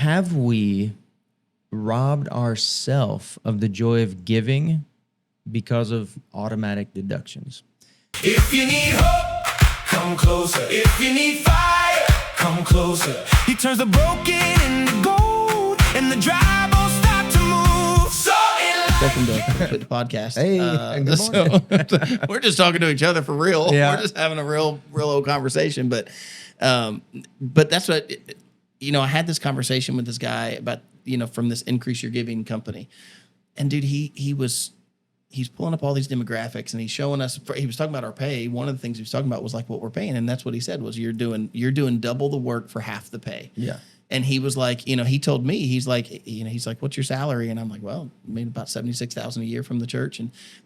have we robbed ourselves of the joy of giving because of automatic deductions? If you need hope, come closer. If you need fire, come closer. He turns the broken into gold, and the dry bones start to move. So Welcome to Pulpit, the podcast. Hey, good morning. So we're just talking to each other for real. Yeah. We're just having a real old conversation. But that's what, I had this conversation with this guy about, from this Increase Your Giving company. And dude, he's pulling up all these demographics and he's showing us, he was talking about our pay. One of the things he was talking about was like what we're paying. And that's what he said was you're doing double the work for half the pay. Yeah. And he was like, he told me, he's like, what's your salary? And I'm like, well, I made about $76,000 a year from the church.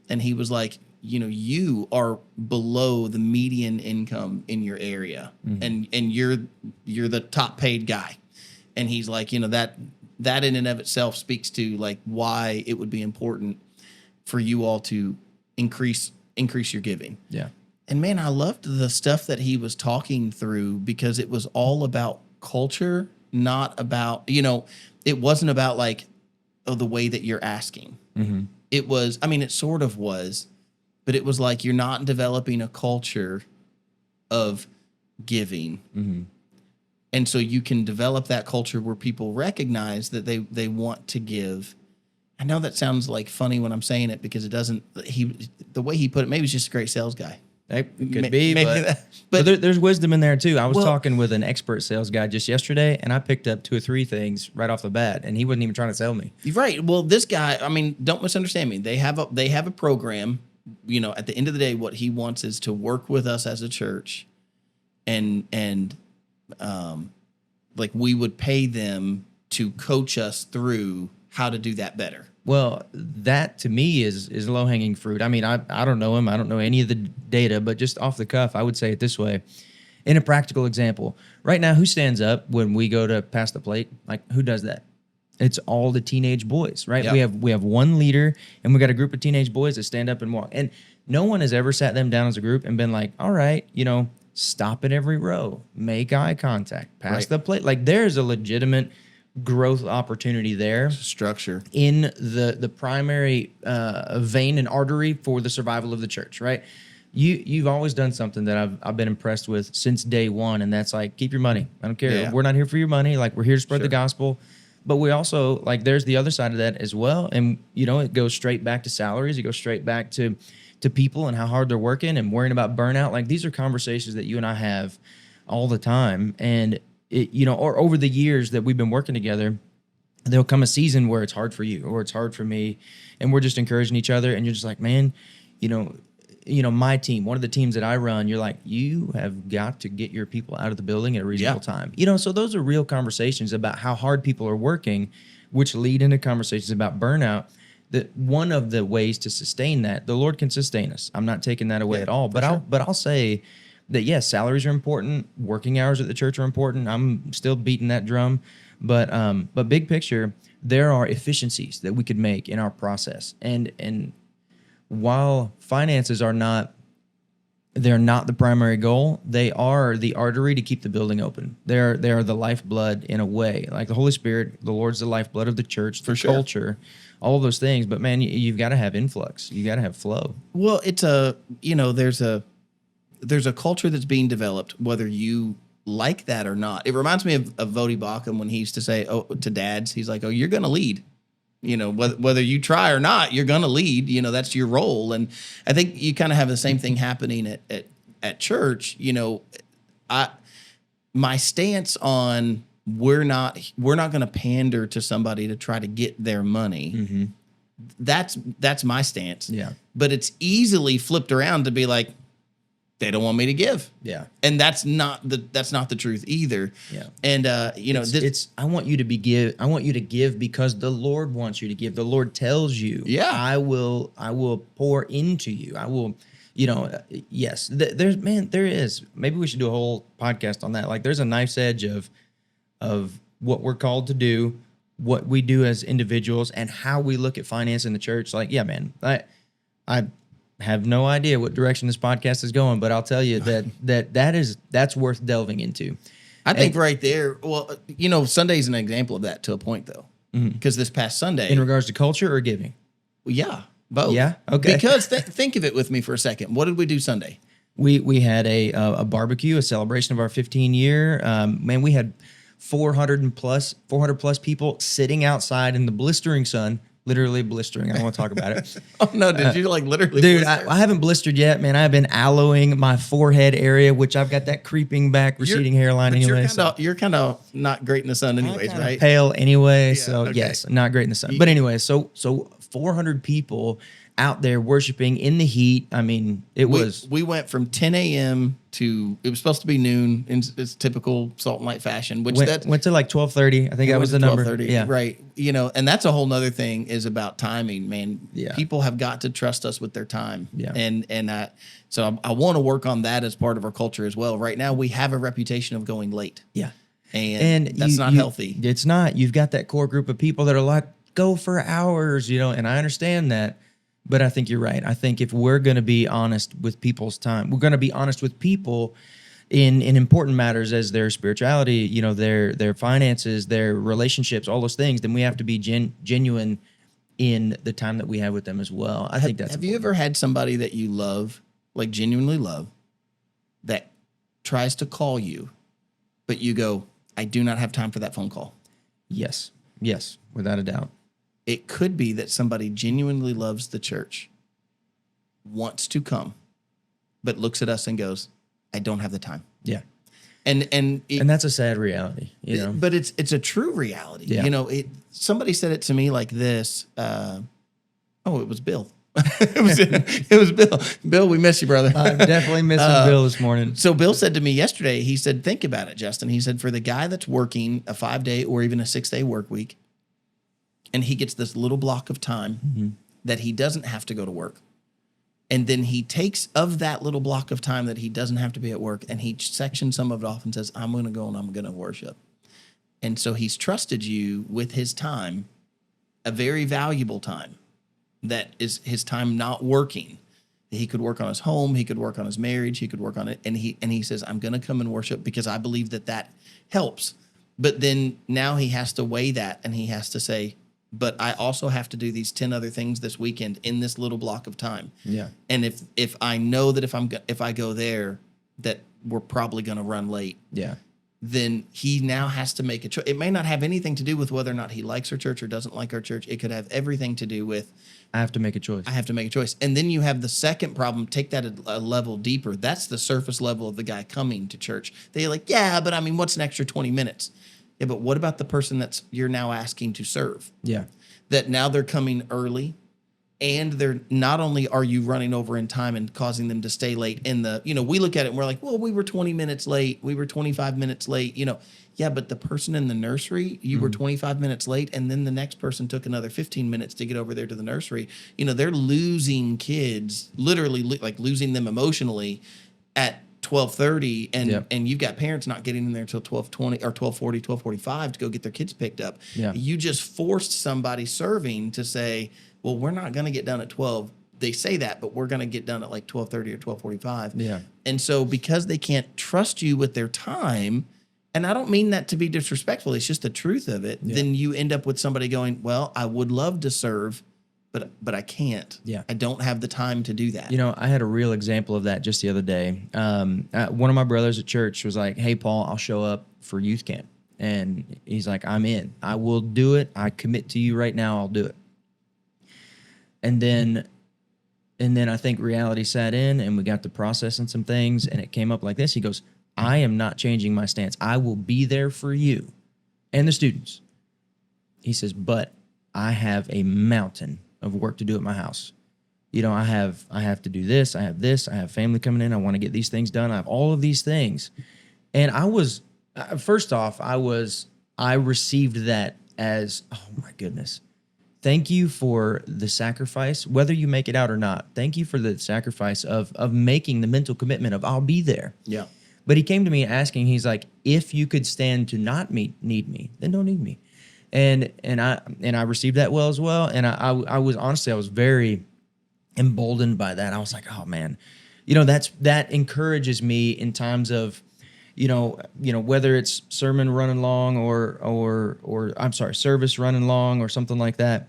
And he was like, you are below the median income in your area, and you're the top paid guy. And he's like, that in and of itself speaks to like why it would be important for you all to increase your giving. Yeah. And man, I loved the stuff that he was talking through because it was all about culture, not about, it wasn't about like, the way that you're asking. Mm-hmm. It was, it sort of was, but it was like you're not developing a culture of giving. Mm-hmm. And so you can develop that culture where people recognize that they want to give. I know that sounds like funny when I'm saying it because it doesn't, the way he put it, maybe he's just a great sales guy. It could be, but there's wisdom in there too. I was talking with an expert sales guy just yesterday, and I picked up 2 or 3 things right off the bat, and he wasn't even trying to sell me. Right. Well, this guy, don't misunderstand me. They have a program. At the end of the day, what he wants is to work with us as a church, and like we would pay them to coach us through how to do that better. Well, that to me is low-hanging fruit. I don't know him. I don't know any of the data, but just off the cuff, I would say it this way. In a practical example, right now, who stands up when we go to pass the plate? Like, who does that? It's all the teenage boys, right? Yep. We have one leader, and we got a group of teenage boys that stand up and walk. And no one has ever sat them down as a group and been like, all right, stop at every row, make eye contact, pass the plate. Like, there's a legitimate growth opportunity there, Structure. in the primary vein and artery for the survival of the church, right? You've always done something that I've been impressed with since day one, and that's like, keep your money. I don't care. Yeah. We're not here for your money. Like, we're here to spread the gospel. But we also, like, there's the other side of that as well. And, it goes straight back to salaries. It goes straight back to people and how hard they're working and worrying about burnout. Like, these are conversations that you and I have all the time. And or over the years that we've been working together, there'll come a season where it's hard for you or it's hard for me, and we're just encouraging each other. And you're just like, man, my team, one of the teams that I run, you're like, you have got to get your people out of the building at a reasonable time. So those are real conversations about how hard people are working, which lead into conversations about burnout. That one of the ways to sustain that, the Lord can sustain us. I'm not taking that away at all, but I'll say that yes, salaries are important, working hours at the church are important. I'm still beating that drum, but big picture, there are efficiencies that we could make in our process. And while finances are not the primary goal, they are the artery to keep the building open. They are the lifeblood in a way. Like the Holy Spirit, the Lord's the lifeblood of the church, the culture, all of those things. But man, you've got to have influx. You got to have flow. Well, it's there's a culture that's being developed, whether you like that or not. It reminds me of Vodi Bakum when he used to say, to dads, he's like, you're going to lead. Whether you try or not, you're going to lead. That's your role. And I think you kind of have the same thing happening at church. My stance on we're not going to pander to somebody to try to get their money. Mm-hmm. That's my stance. Yeah. But it's easily flipped around to be like, they don't want me to give. Yeah. And that's not the truth either. Yeah. And I want you to give because the Lord wants you to give. The Lord tells you, I will pour into you. I will, yes. There is. Maybe we should do a whole podcast on that. Like there's a knife's edge of what we're called to do, what we do as individuals, and how we look at finance in the church. Like, yeah, man, I have no idea what direction this podcast is going, but I'll tell you that's worth delving into. I think right there, well, Sunday's an example of that to a point, though. Because this past Sunday. In regards to culture or giving? Yeah, both. Yeah? Okay. Because think of it with me for a second. What did we do Sunday? We had a barbecue, a celebration of our 15-year. Man, we had 400 plus people sitting outside in the blistering sun. Literally blistering. I don't want to talk about it. Oh, no. Did you literally? Dude, I haven't blistered yet, man. I've been aloeing my forehead area, which I've got that creeping back, receding hairline anyway. You're kind of not great in the sun anyways, right? Pale anyway. Yeah, So, okay. yes, not great in the sun. But anyway, so 400 people out there worshiping in the heat. I mean, We went from 10 a.m. to, it was supposed to be noon in its typical Salt and Light fashion, which went to like 12:30. I think that was the number. 12:30, Yeah. right. And that's a whole nother thing is about timing, man. Yeah. People have got to trust us with their time. Yeah. So I want to work on that as part of our culture as well. Right now, we have a reputation of going late. Yeah. And that's not healthy. It's not. You've got that core group of people that are like, go for hours, and I understand that. But I think you're right. I think if we're going to be honest with people's time, we're going to be honest with people in important matters as their spirituality, their finances, their relationships, all those things, then we have to be genuine in the time that we have with them as well. I think that's Have you ever had somebody that you love, like genuinely love, that tries to call you, but you go, I do not have time for that phone call? Yes, without a doubt. It could be that somebody genuinely loves the church, wants to come, but looks at us and goes, I don't have the time. Yeah. And that's a sad reality, But it's a true reality. Yeah. Somebody said it to me like this. It was Bill. it was Bill. Bill, we miss you, brother. I'm definitely missing Bill this morning. So Bill said to me yesterday, he said, think about it, Justin. He said, for the guy that's working a 5-day or even a 6-day work week, and he gets this little block of time that he doesn't have to go to work. And then he takes of that little block of time that he doesn't have to be at work, and he sections some of it off and says, I'm going to go and I'm going to worship. And so he's trusted you with his time, a very valuable time that is his time not working. He could work on his home. He could work on his marriage. He could work on it. And he says, I'm going to come and worship because I believe that helps. But then now he has to weigh that, and he has to say, but I also have to do these 10 other things this weekend in this little block of time. Yeah. And if I know that if I go there, that we're probably going to run late. Yeah. Then he now has to make a choice. It may not have anything to do with whether or not he likes our church or doesn't like our church. It could have everything to do with, I have to make a choice. I have to make a choice. And then you have the second problem. Take that a level deeper. That's the surface level of the guy coming to church. They're like, yeah, but I mean, what's an extra 20 minutes? Yeah, but what about the person you're now asking to serve? Yeah. That now they're coming early, and they're not only are you running over in time and causing them to stay late we look at it and we're like, well, we were 20 minutes late. We were 25 minutes late, Yeah, but the person in the nursery, you were 25 minutes late, and then the next person took another 15 minutes to get over there to the nursery. They're losing kids, literally like losing them emotionally at 12:30, and you've got parents not getting in there until 12:20 or 12:40, 12:45 to go get their kids picked up. Yeah. You just forced somebody serving to say, well, we're not going to get done at 12. They say that, but we're going to get done at like 12:30 or 12:45. Yeah. And so because they can't trust you with their time, and I don't mean that to be disrespectful, it's just the truth of it, then you end up with somebody going, well, I would love to serve, but I can't. Yeah. I don't have the time to do that. I had a real example of that just the other day. One of my brothers at church was like, hey, Paul, I'll show up for youth camp. And he's like, I'm in. I will do it. I commit to you right now. I'll do it. And then I think reality sat in, and we got to processing some things, and it came up like this. He goes, I am not changing my stance. I will be there for you and the students. He says, but I have a mountain of work to do at my house. I have to do this. I have family coming in. I want to get these things done. I have all of these things. And I was, first off, I received that as, oh my goodness. Thank you for the sacrifice, whether you make it out or not. Thank you for the sacrifice of making the mental commitment of I'll be there. Yeah. But he came to me asking, he's like, if you could stand to not need me, then don't need me. And I received that well as well. And I was honestly, I was very emboldened by that. I was like, oh man, that encourages me in times of, whether it's sermon running long or I'm sorry, service running long or something like that.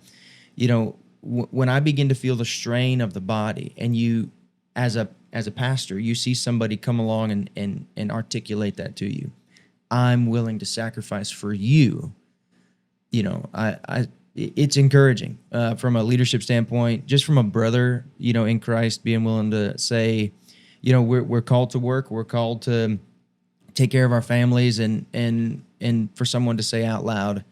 When I begin to feel the strain of the body, and you, as a pastor, you see somebody come along and articulate that to you, I'm willing to sacrifice for you. It's encouraging from a leadership standpoint, just from a brother, in Christ, being willing to say, we're called to work, we're called to take care of our families, and for someone to say out loud,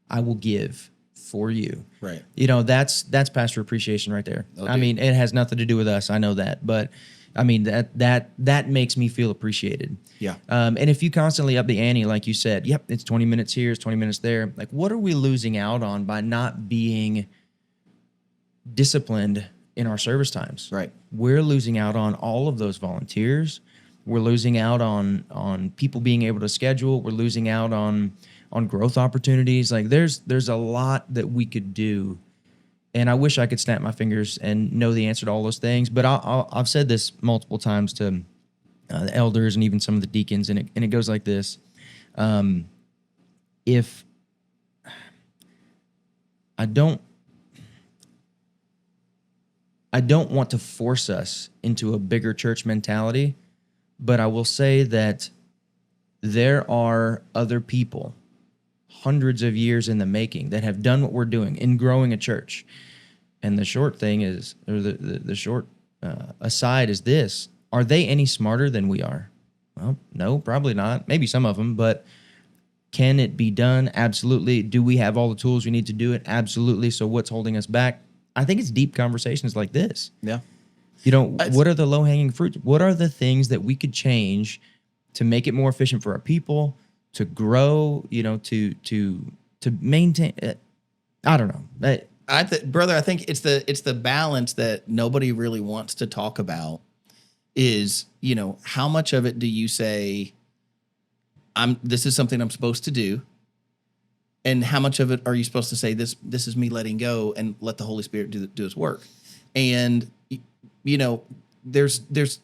I will give for you. Right. That's pastor appreciation right there. Okay. I mean, it has nothing to do with us. I know that, but I mean, that makes me feel appreciated. Yeah. And if you constantly up the ante, like you said, yep, it's 20 minutes here, it's 20 minutes there. Like, what are we losing out on by not being disciplined in our service times? Right. We're losing out on all of those volunteers. We're losing out on people being able to schedule. We're losing out on growth opportunities. Like, there's a lot that we could do. And I wish I could snap my fingers and know the answer to all those things. But I've said this multiple times to the elders and even some of the deacons, and it goes like this: if I don't want to force us into a bigger church mentality, but I will say that there are other people, hundreds of years in the making, that have done what we're doing in growing a church. And the short thing is, or the short aside is this: are they any smarter than we are? Well, no, probably not. Maybe some of them, but can it be done? Absolutely. Do we have all the tools we need to do it? Absolutely. So what's holding us back? I think it's deep conversations like this. Yeah. What are the low-hanging fruits? What are the things that we could change to make it more efficient for our people, to grow, to maintain? I don't know. Brother, I think it's the balance that nobody really wants to talk about. Is, how much of it do you say, this is something I'm supposed to do, and how much of it are you supposed to say, this is me letting go and let the Holy Spirit do his work? And there's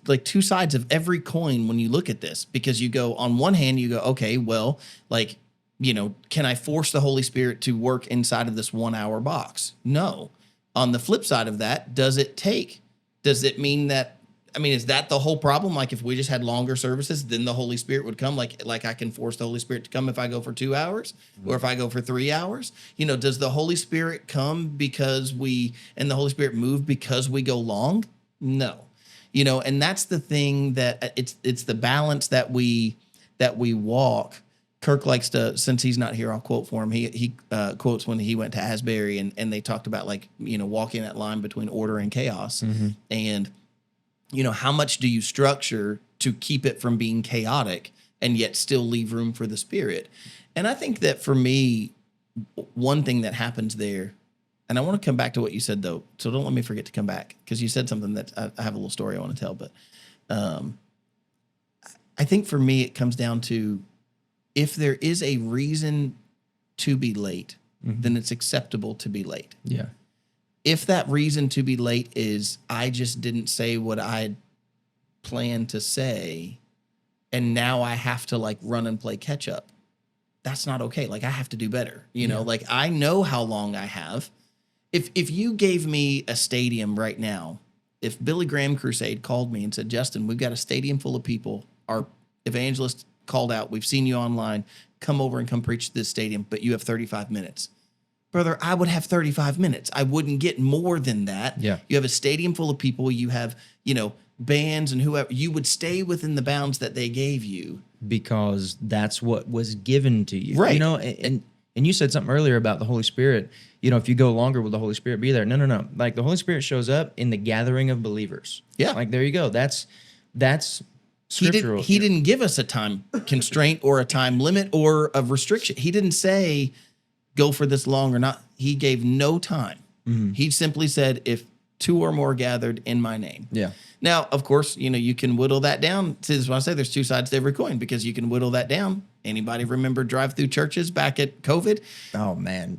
like two sides of every coin when you look at this, because you go, on one hand, you go, okay, well, like, can I force the Holy Spirit to work inside of this 1 hour box? No. On the flip side of that, does it mean that, is that the whole problem? Like, if we just had longer services, then the Holy Spirit would come? Like I can force the Holy Spirit to come if I go for 2 hours, or if I go for 3 hours? Does the Holy Spirit come and the Holy Spirit move because we go long? No. And that's the thing, that it's the balance that we walk. Kirk likes to, since he's not here, I'll quote for him. He quotes when he went to Asbury and they talked about, like, walking that line between order and chaos. Mm-hmm. And, how much do you structure to keep it from being chaotic and yet still leave room for the Spirit? And I think that for me, one thing that happens there, and I want to come back to what you said, though, so don't let me forget to come back, because you said something that I have a little story I want to tell. But I think for me, it comes down to, if there is a reason to be late, mm-hmm. then it's acceptable to be late. Yeah. If that reason to be late is, I just didn't say what I had planned to say, and now I have to, like, run and play catch up, that's not okay. Like, I have to do better. Like, I know how long I have. If you gave me a stadium right now, if Billy Graham Crusade called me and said, Justin, we've got a stadium full of people, our evangelist called out, we've seen you online, come over and come preach to this stadium, but you have 35 minutes. Brother, I would have 35 minutes. I wouldn't get more than that. Yeah. You have a stadium full of people, you have, bands and whoever. You would stay within the bounds that they gave you. Because that's what was given to you. Right. And you said something earlier about the Holy Spirit. If you go longer, will the Holy Spirit be there? No. Like, the Holy Spirit shows up in the gathering of believers. Yeah. Like, there you go. That's scriptural. He didn't give us a time constraint or a time limit or a restriction. He didn't say, go for this long or not. He gave no time. Mm-hmm. He simply said, if 2 or more gathered in my name. Yeah. Now, of course, you can whittle that down. This is why I say there's two sides to every coin, because you can whittle that down. Anybody remember drive-through churches back at COVID? Oh, man.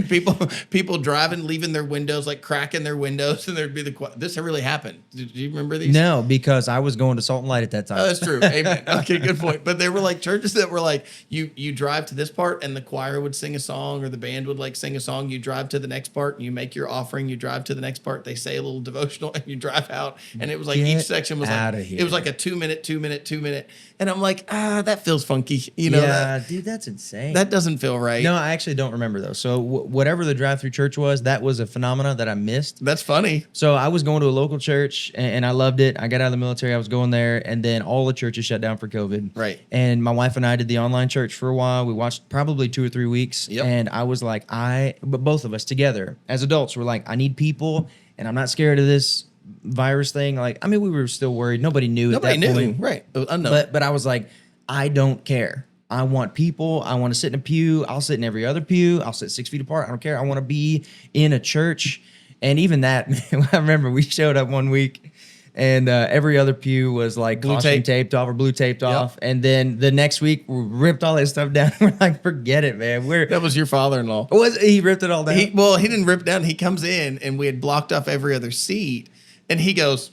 people driving, leaving their windows, like cracking their windows, and there'd be this really happened. Did you remember these? No, because I was going to Salt and Light at that time. Oh, that's true. Amen. Okay, good point. But there were like churches that were like, you drive to this part and the choir would sing a song or the band would like sing a song. You drive to the next part and you make your offering. You drive to the next part. They say a little devotional and you drive out. And it was like each section was like, it was like a 2 minute, 2 minute, 2 minute. And I'm like, that feels funky. You know, yeah, dude, that's insane. That doesn't feel right. No, I actually don't remember those. So whatever the drive-through church was, that was a phenomena that I missed. That's funny. So I was going to a local church and I loved it. I got out of the military. I was going there, and then all the churches shut down for COVID. Right. And my wife and I did the online church for a while. We watched probably 2 or 3 weeks. Yep. And I was like, but both of us together as adults were like, I need people, and I'm not scared of this virus thing. Like, I mean, we were still worried. Nobody knew. Nobody at that knew. point. Right. It was unknown. But I was like, I don't care. I want people. I want to sit in a pew. I'll sit in every other pew. I'll sit 6 feet apart. I don't care. I want to be in a church. And even that, I remember we showed up one week and every other pew was like Blue caution tape. taped off or blue taped off. And then the next week we ripped all that stuff down. We're like, forget it, man. That was your father-in-law. He ripped it all down? He didn't rip it down. He comes in and we had blocked off every other seat. And he goes,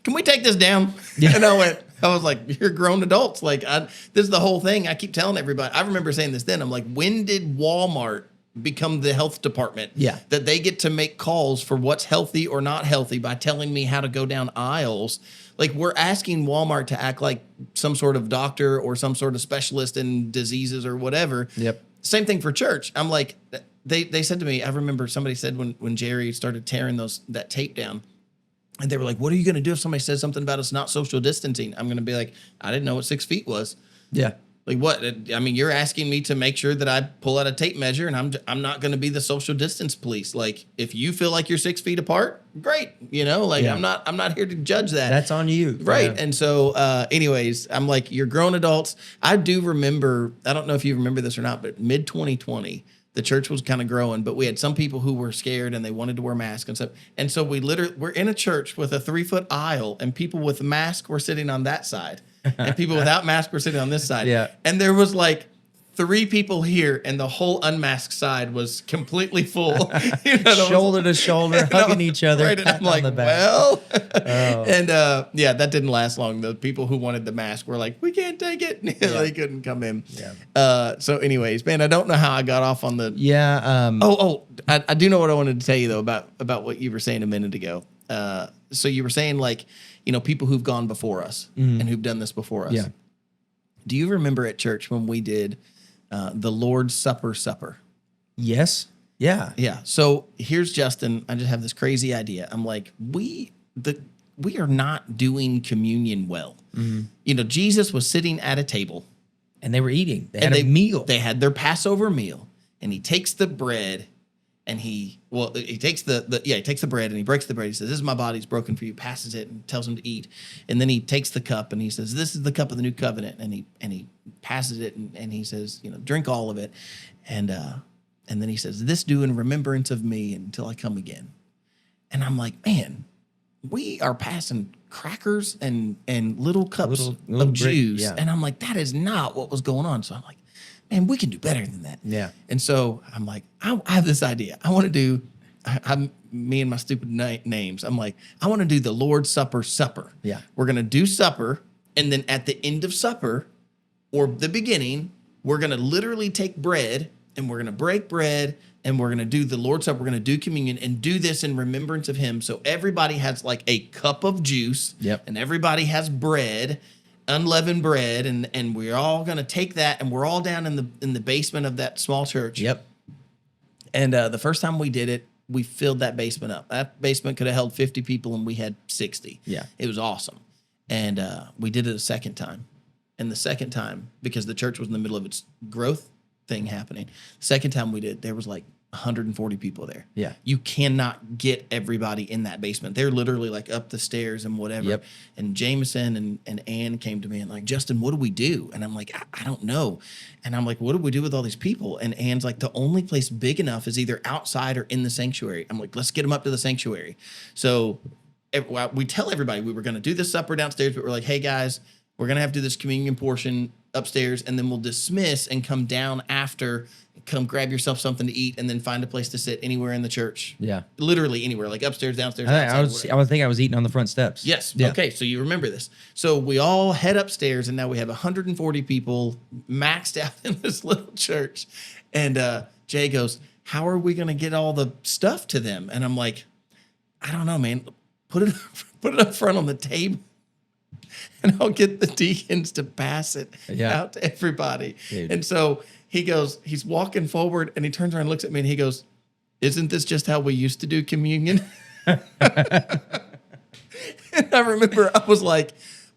can we take this down? Yeah. And I was like, you're grown adults. Like, this is the whole thing. I keep telling everybody. I remember saying this then. I'm like, when did Walmart become the health department? Yeah. That they get to make calls for what's healthy or not healthy by telling me how to go down aisles. Like, we're asking Walmart to act like some sort of doctor or some sort of specialist in diseases or whatever. Yep. Same thing for church. I'm like, they said to me, I remember somebody said when Jerry started tearing that tape down, and they were like, what are you going to do if somebody says something about us not social distancing? I'm going to be like, I didn't know what 6 feet was. Yeah. Like, what? I mean, you're asking me to make sure that I pull out a tape measure, and I'm not going to be the social distance police. Like, if you feel like you're 6 feet apart, great. You know, like, Yeah. I'm not here to judge that. That's on you. Right. Yeah. And so, anyways, I'm like, you're grown adults. I do remember, I don't know if you remember this or not, but mid 2020, the church was kind of growing, but we had some people who were scared and they wanted to wear masks and stuff. And so we're in a church with a 3-foot aisle, and people with masks were sitting on that side, and people without masks were sitting on this side. Yeah. And there was like 3 people here, and the whole unmasked side was completely full. You know, Shoulder to shoulder, hugging each other. Right, and I'm patting on like, the back. well, Oh. and yeah, that didn't last long. The people who wanted the mask were like, we can't take it. They couldn't come in. Yeah. So anyways, man, I don't know how I got off on the. Yeah. I do know what I wanted to tell you though about what you were saying a minute ago. So you were saying like, you know, people who've gone before us and who've done this before us. Yeah. Do you remember at church when we did the Lord's Supper? Yes. Yeah. Yeah. So here's Justin. I just have this crazy idea. I'm like, we are not doing communion well. You know, Jesus was sitting at a table. And they were eating. They had a meal. They had their Passover meal, and he takes the bread, and he takes he takes the bread and he breaks the bread. He says, "This is my body; it's broken for you." Passes it and tells him to eat, and then he takes the cup and he says, "This is the cup of the new covenant," and he passes it and he says, "You know, drink all of it," and then he says, "This do in remembrance of me until I come again." And I'm like, man, we are passing crackers and little cups Little of brick, juice. yeah. And I'm like, that is not what was going on. So I'm like, man, we can do better than that. Yeah. And so I'm like, I have this idea. I want to do, me and my stupid names. I'm like, I want to do the Lord's Supper. Yeah. We're going to do supper. And then at the end of supper or the beginning, we're going to literally take bread and we're going to break bread and we're going to do the Lord's Supper. We're going to do communion and do this in remembrance of him. So everybody has like a cup of juice. Yep. And everybody has bread, unleavened bread. And we're all going to take that and we're all down in the basement of that small church. Yep. And the first time we did it, we filled that basement up. That basement could have held 50 people and we had 60. Yeah. It was awesome. And we did it a second time. And the second time, because the church was in the middle of its growth thing happening, second time we did, there was like 140 people there. Yeah. You cannot get everybody in that basement. They're literally like up the stairs and whatever. Yep. And Jameson and Ann came to me and like, Justin, what do we do? And I'm like, I don't know. And I'm like, what do we do with all these people? And Ann's like, the only place big enough is either outside or in the sanctuary. I'm like, let's get them up to the sanctuary. So we tell everybody we were going to do this supper downstairs, but we're like, hey guys, We're going to have to do this communion portion upstairs, and then we'll dismiss and come down after. Come grab yourself something to eat, and then find a place to sit anywhere in the church. Yeah. Literally anywhere, like upstairs, downstairs, I outside, would think I was eating on the front steps. Yes. Yeah. Okay. So you remember this. So we all head upstairs, and now we have 140 people maxed out in this little church. And Jay goes, "How are we going to get all the stuff to them?" And I'm like, "I don't know, man. Put it up front on the table, and I'll get the deacons to pass it out to everybody." Dude. And so he goes, he's walking forward, and he turns around and looks at me, and he goes, "Isn't this just how we used to do communion?" And I remember I was like,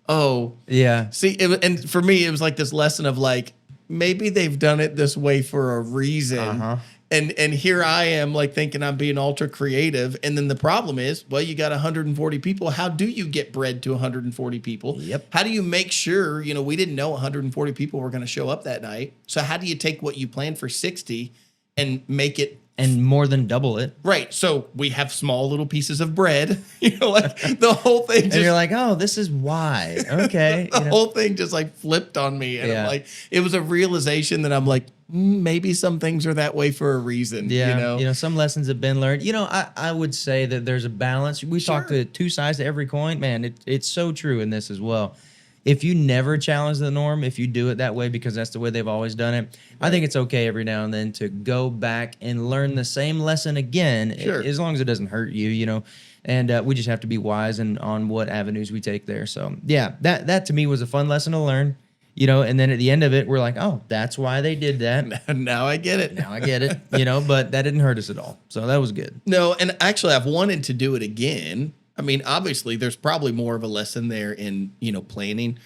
"Oh, Yeah. see," and for me, it was like this lesson of like, maybe they've done it this way for a reason. Uh-huh. And here I am like thinking I'm being ultra creative. And then the problem is, well, you got 140 people. How do you get bread to 140 people? Yep. How do you make sure, we didn't know 140 people were going to show up that night. So how do you take what you planned for 60 and make it And more than double it. right? So we have small little pieces of bread, like the whole thing just And you're like, oh, this is why. Okay. the whole thing just like flipped on me. And I'm like, it was a realization that I'm like, maybe some things are that way for a reason. Yeah. Some lessons have been learned. I would say that there's a balance. We talk to two sides to every coin. Man, it's so true in this as well. If you never challenge the norm, if you do it that way because that's the way they've always done it, I think it's okay every now and then to go back and learn the same lesson again, as long as it doesn't hurt you, And we just have to be wise on what avenues we take there. So, yeah, that to me was a fun lesson to learn, and then at the end of it, we're like, oh, that's why they did that. Now I get it. Now I get it, but that didn't hurt us at all. So that was good. No, and actually I've wanted to do it again. I mean, obviously, there's probably more of a lesson there in, planning.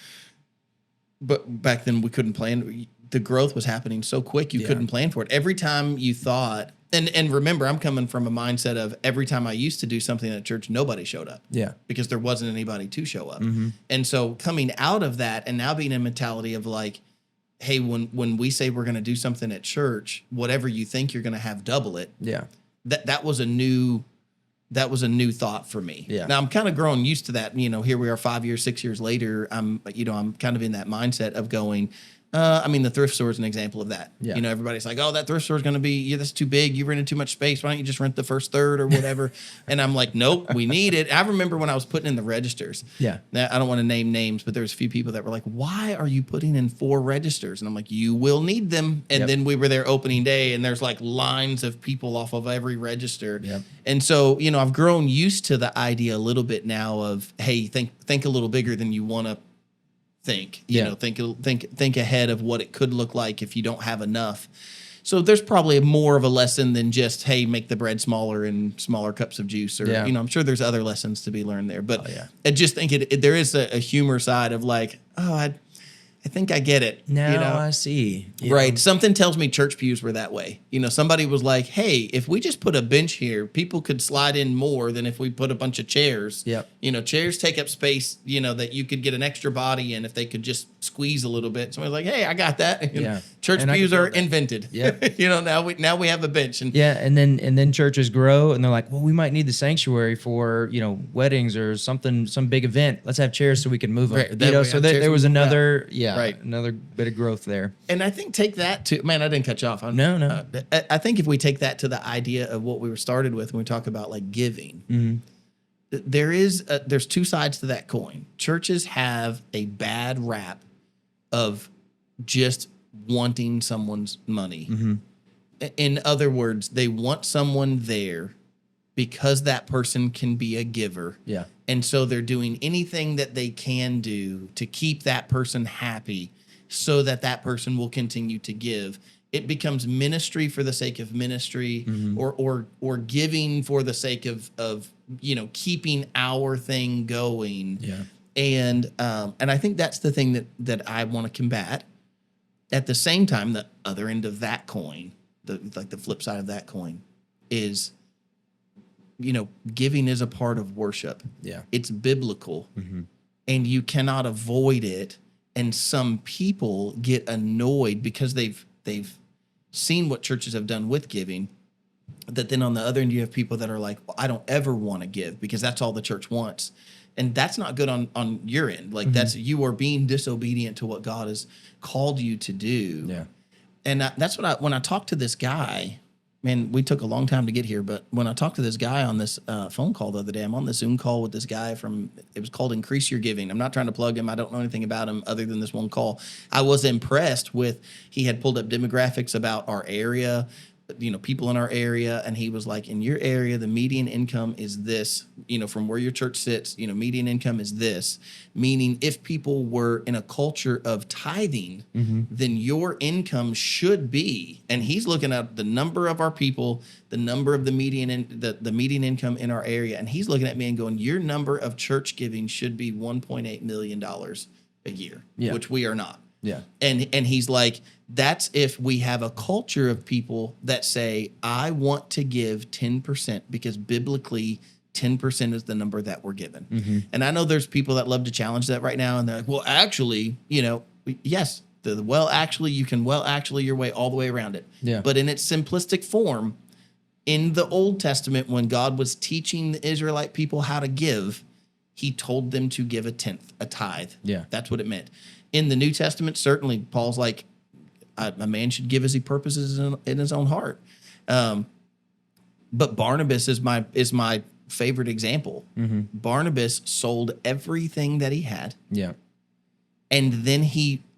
But back then we couldn't plan. The growth was happening so quick, you couldn't plan for it. Every time you thought, and remember, I'm coming from a mindset of every time I used to do something at church, nobody showed up. Yeah. Because there wasn't anybody to show up. Mm-hmm. And so coming out of that and now being in a mentality of like, hey, when we say we're going to do something at church, whatever you think you're going to have, double it. Yeah. That was a new thought for me. Yeah. Now I'm kind of growing used to that. Here we are 5 years, 6 years later. I'm kind of in that mindset of going, the thrift store is an example of that. Yeah. Everybody's like, oh, that thrift store is going to be, that's too big. You rented too much space. Why don't you just rent the first third or whatever? And I'm like, nope, we need it. I remember when I was putting in the registers. Yeah. Now, I don't want to name names, but there's a few people that were like, why are you putting in 4 registers? And I'm like, you will need them. And then we were there opening day and there's like lines of people off of every register. Yep. And so, I've grown used to the idea a little bit now of, hey, think a little bigger than you want to think. Think ahead of what it could look like if you don't have enough. So there's probably more of a lesson than just, hey, make the bread smaller and smaller cups of juice. Or, I'm sure there's other lessons to be learned there. But I just think there is a humor side of like, oh, I think I get it. Now I see. Right. Something tells me church pews were that way. Somebody was like, hey, if we just put a bench here, people could slide in more than if we put a bunch of chairs. Yep. Chairs take up space, that you could get an extra body in if they could just squeeze a little bit. Somebody's like, hey, I got that. Yeah. Church And pews are invented. Yeah. Now we have a bench. And and then churches grow and they're like, well, we might need the sanctuary for, weddings or something, some big event. Let's have chairs so we can move them. Right. So there was another, Right. another bit of growth there. And I think take that to, man, I didn't cut you off. No. I think if we take that to the idea of what we were started with when we talk about like giving, there's two sides to that coin. Churches have a bad rap of just wanting someone's money. Mm-hmm. In other words, they want someone there because that person can be a giver. Yeah. And so they're doing anything that they can do to keep that person happy so that person will continue to give. It becomes ministry for the sake of ministry, or giving for the sake of keeping our thing going. Yeah. And I think that's the thing that I want to combat. At the same time, the other end of that coin, the flip side of that coin, is giving is a part of worship. Yeah. It's biblical, Mm-hmm. and you cannot avoid it. And some people get annoyed because they've seen what churches have done with giving. That then on the other end, you have people that are like, well, I don't ever want to give because that's all the church wants. And that's not good on your end. Like that's, you are being disobedient to what God has called you to do. Yeah. And that's what when I talked to this guy, man, we took a long time to get here, but when I talked to this guy on this phone call the other day, I'm on the Zoom call with this guy it was called Increase Your Giving. I'm not trying to plug him. I don't know anything about him other than this one call. I was impressed with, he had pulled up demographics about our area, people in our area. And he was like, in your area, the median income is this, from where your church sits, median income is this, meaning if people were in a culture of tithing, then your income should be, and he's looking at the number of our people, the number of the median, the median income in our area. And he's looking at me and going, your number of church giving should be $1.8 million a year, which we are not. Yeah. And he's like, that's if we have a culture of people that say, I want to give 10% because biblically 10% is the number that we're given. And I know there's people that love to challenge that right now. And they're like, well, actually, yes, you can actually your way all the way around it. Yeah. But in its simplistic form, in the Old Testament, when God was teaching the Israelite people how to give, he told them to give a tenth, a tithe. Yeah. That's what it meant. In the New Testament, certainly Paul's like, a man should give as he purposes in his own heart. But Barnabas is my favorite example. Barnabas sold everything that he had. Yeah. And then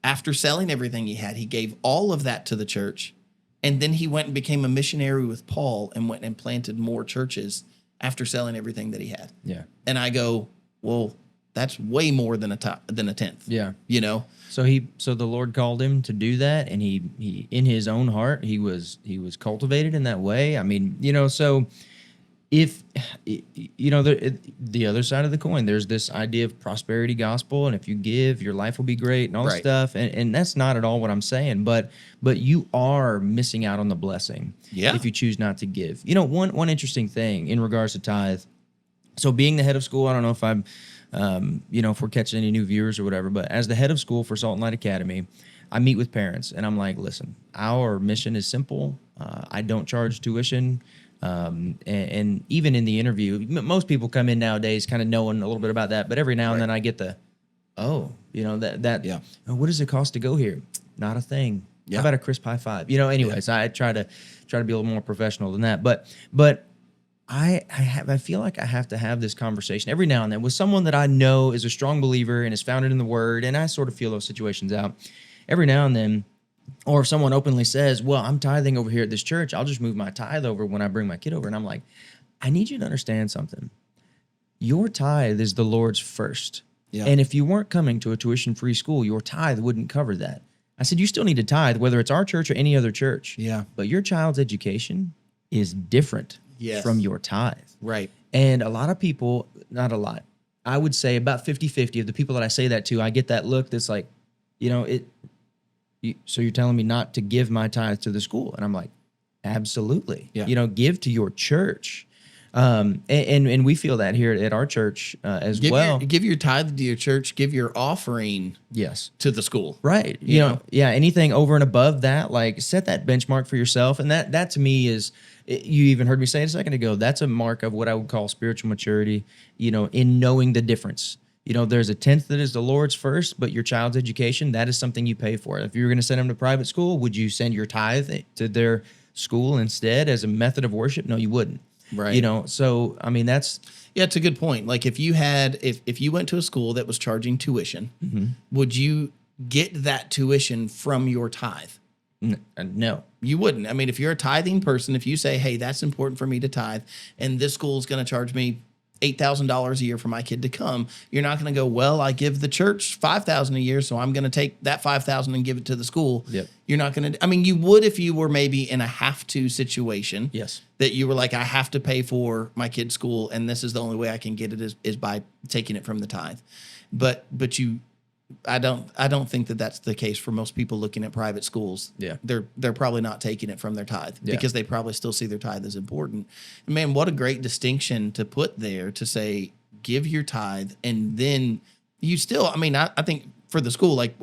after selling everything he had, he gave all of that to the church. And then he went and became a missionary with Paul and went and planted more churches after selling everything that he had. Yeah. And I go, well, that's way more than a tenth. Yeah. So So the Lord called him to do that, and he in his own heart, he was cultivated in that way. I mean, so if the other side of the coin, there's this idea of prosperity gospel, and if you give, your life will be great and all this stuff. And that's not at all what I'm saying, but you are missing out on the blessing if you choose not to give. One interesting thing in regards to tithe. So being the head of school, I don't know if I'm if we're catching any new viewers or whatever, but as the head of school for Salt and Light Academy, I meet with parents and I'm like, listen, our mission is simple. I don't charge tuition. And even in the interview, most people come in nowadays kind of knowing a little bit about that, but every now and then I get what does it cost to go here? Not a thing. How about a crisp high five? Anyways, I try to be a little more professional than that, but I feel like I have to have this conversation every now and then with someone that I know is a strong believer and is founded in the Word, and I sort of feel those situations out every now and then. Or if someone openly says, well, I'm tithing over here at this church, I'll just move my tithe over when I bring my kid over. And I'm like, I need you to understand something. Your tithe is the Lord's first. Yeah. And if you weren't coming to a tuition-free school, your tithe wouldn't cover that. I said, you still need to tithe, whether it's our church or any other church. Yeah. But your child's education is different from your tithe. Right. And a lot of people, not a lot, I would say about 50-50 of the people that I say that to, I get that look that's like, so you're telling me not to give my tithe to the school? And I'm like, absolutely. Yeah. Give to your church. And we feel that here at our church as well. Give your tithe to your church. Give your offering to the school. Right. You know, anything over and above that, like set that benchmark for yourself. And that to me is, you even heard me say it a second ago, that's a mark of what I would call spiritual maturity, in knowing the difference. There's a tenth that is the Lord's first, but your child's education, that is something you pay for. If you were going to send them to private school, would you send your tithe to their school instead as a method of worship? No, you wouldn't. Right. So, I mean, that's... Yeah, it's a good point. Like if you had, if you went to a school that was charging tuition, would you get that tuition from your tithe? No. You wouldn't. I mean, if you're a tithing person, if you say, hey, that's important for me to tithe, and this school is going to charge me $8,000 a year for my kid to come, you're not going to go, well, I give the church $5,000 a year, so I'm going to take that $5,000 and give it to the school. Yep. You're not going to, I mean, you would if you were maybe in a have-to situation. Yes. That you were like, I have to pay for my kid's school, and this is the only way I can get it is by taking it from the tithe. But I don't think that that's the case for most people looking at private schools. Yeah. They're probably not taking it from their tithe because they probably still see their tithe as important. And man, what a great distinction to put there to say, give your tithe. And then you still, I mean, I think for the school, like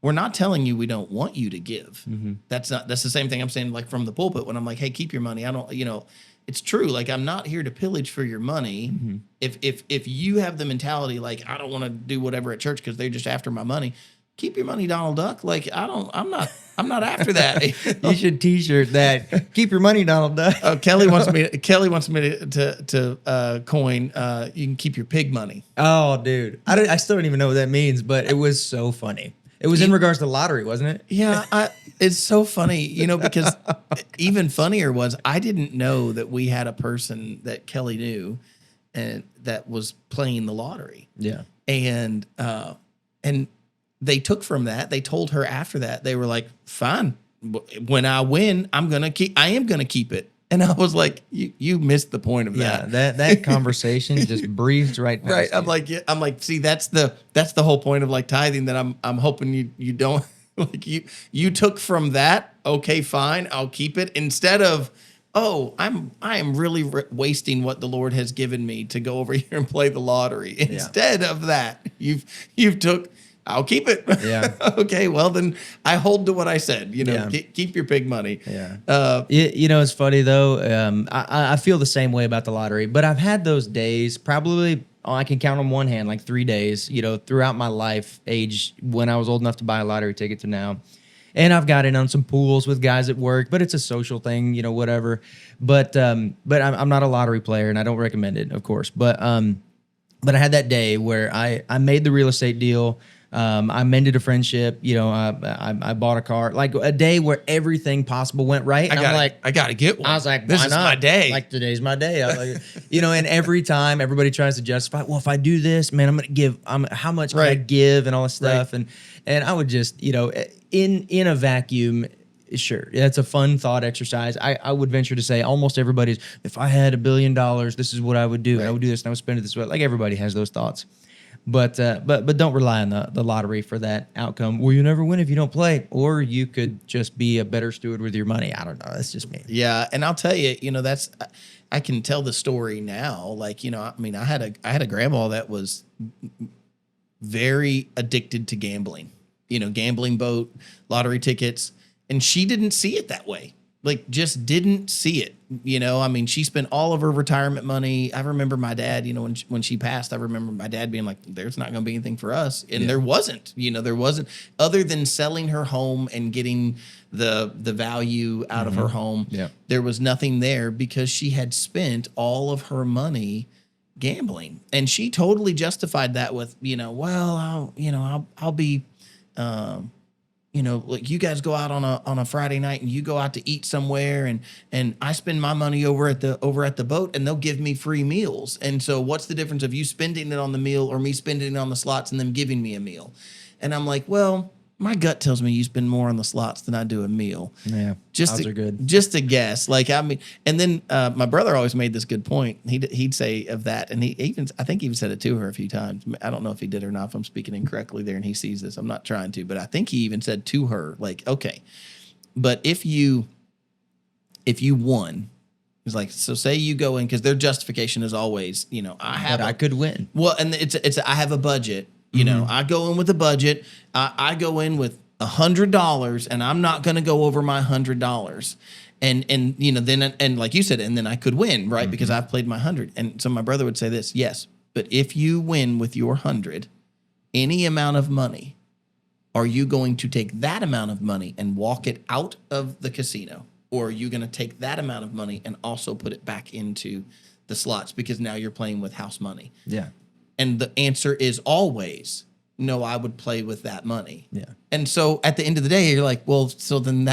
we're not telling you we don't want you to give. That's the same thing I'm saying, like from the pulpit when I'm like, hey, keep your money. I don't, it's true. Like, I'm not here to pillage for your money. Mm-hmm. If you have the mentality like, I don't want to do whatever at church because they're just after my money, keep your money, Donald Duck. Like, I'm not after that. You should T-shirt that. Keep your money, Donald Duck. Oh, Kelly wants me to coin. You can keep your pig money. Oh, dude, I still don't even know what that means, but it was so funny. It was in regards to lottery, wasn't it? Yeah, it's so funny, because even funnier was I didn't know that we had a person that Kelly knew, and that was playing the lottery. Yeah, and they took from that. They told her after that, they were like, "Fine, when I win, I am gonna keep it." And I was like, "You missed the point of that." Yeah, that conversation just breezed right past Right. you. I'm like, see, that's the whole point of like tithing that I'm hoping you don't like you took from that. Okay, fine, I'll keep it, instead of, oh, I am really wasting what the Lord has given me to go over here and play the lottery. Instead of that, you've took. I'll keep it. Yeah. Okay. Well, then I hold to what I said. Yeah. Keep your pig money. Yeah. It's funny though. I feel the same way about the lottery, but I've had those days. Probably I can count on one hand, like 3 days. Throughout my life, age when I was old enough to buy a lottery ticket to now, and I've got in on some pools with guys at work. But it's a social thing, whatever. But I'm not a lottery player, and I don't recommend it, of course. But I had that day where I made the real estate deal. I mended a friendship. I bought a car. Like a day where everything possible went right. And I gotta get one. I was like, this why is not? my day. Like, today's my day. I was like, and every time everybody tries to justify, well, if I do this, man, I'm gonna give. How much can I give and all this stuff, and I would just, in a vacuum. Sure, that's a fun thought exercise. I would venture to say almost everybody's. If I had $1 billion, this is what I would do. And I would do this, and I would spend it this way. Like, everybody has those thoughts. But don't rely on the lottery for that outcome. Well, you never win if you don't play, or you could just be a better steward with your money. I don't know. That's just me. Yeah, and I'll tell you, I can tell the story now. Like, I had a grandma that was very addicted to gambling. Gambling, boat, lottery tickets, and she didn't see it that way. Like, just didn't see it. She spent all of her retirement money. I remember my dad, when she passed, I remember my dad being like, there's not going to be anything for us. And there wasn't, other than selling her home and getting the value out of her home. Yeah. There was nothing there because she had spent all of her money gambling. And she totally justified that with, well, I'll be, like, you guys go out on a Friday night and you go out to eat somewhere, and I spend my money over at the boat, and they'll give me free meals. And so what's the difference of you spending it on the meal or me spending it on the slots and them giving me a meal? And I'm like, well, my gut tells me you spend more on the slots than I do a meal. Yeah, odds are good. Just a guess. Like, and then my brother always made this good point. He'd say of that, and I think he even said it to her a few times. I don't know if he did or not, if I'm speaking incorrectly there and he sees this. I'm not trying to, but I think he even said to her, like, okay, but if you won, he's like, so say you go in, because their justification is always, I could win. Well, and it's I have a budget. I go in with a budget. I go in with $100, and I'm not going to go over my $100. And then like you said, and then I could win, right? Because I've played my 100. And so my brother would say this, yes, but if you win with your 100, any amount of money, are you going to take that amount of money and walk it out of the casino? Or are you going to take that amount of money and also put it back into the slots, because now you're playing with house money? Yeah. And the answer is always, no, I would play with that money. Yeah. And so at the end of the day, you're like, well, so then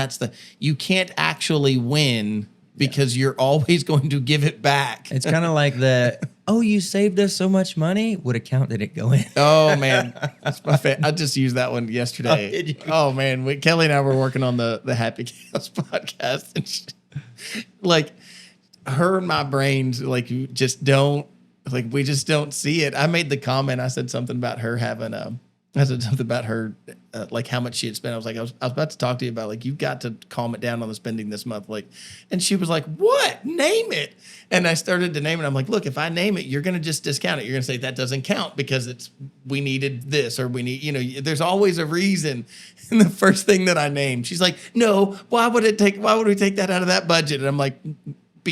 you can't actually win because you're always going to give it back. It's kind of like you saved us so much money. What account did it go in? Oh, man. That's my I just used that one yesterday. Oh, man. Kelly and I were working on the Happy Chaos podcast. And like, her and my brains, like, just don't. Like, we just don't see it. I made the comment. I said something about her having like how much she had spent. I was like, I was about to talk to you about, like, you've got to calm it down on the spending this month. Like, and she was like, what? Name it. And I started to name it. I'm like, look, if I name it, you're going to just discount it. You're going to say that doesn't count because we needed this, or we need, there's always a reason. And the first thing that I named, she's like, no, why would we take that out of that budget? And I'm like,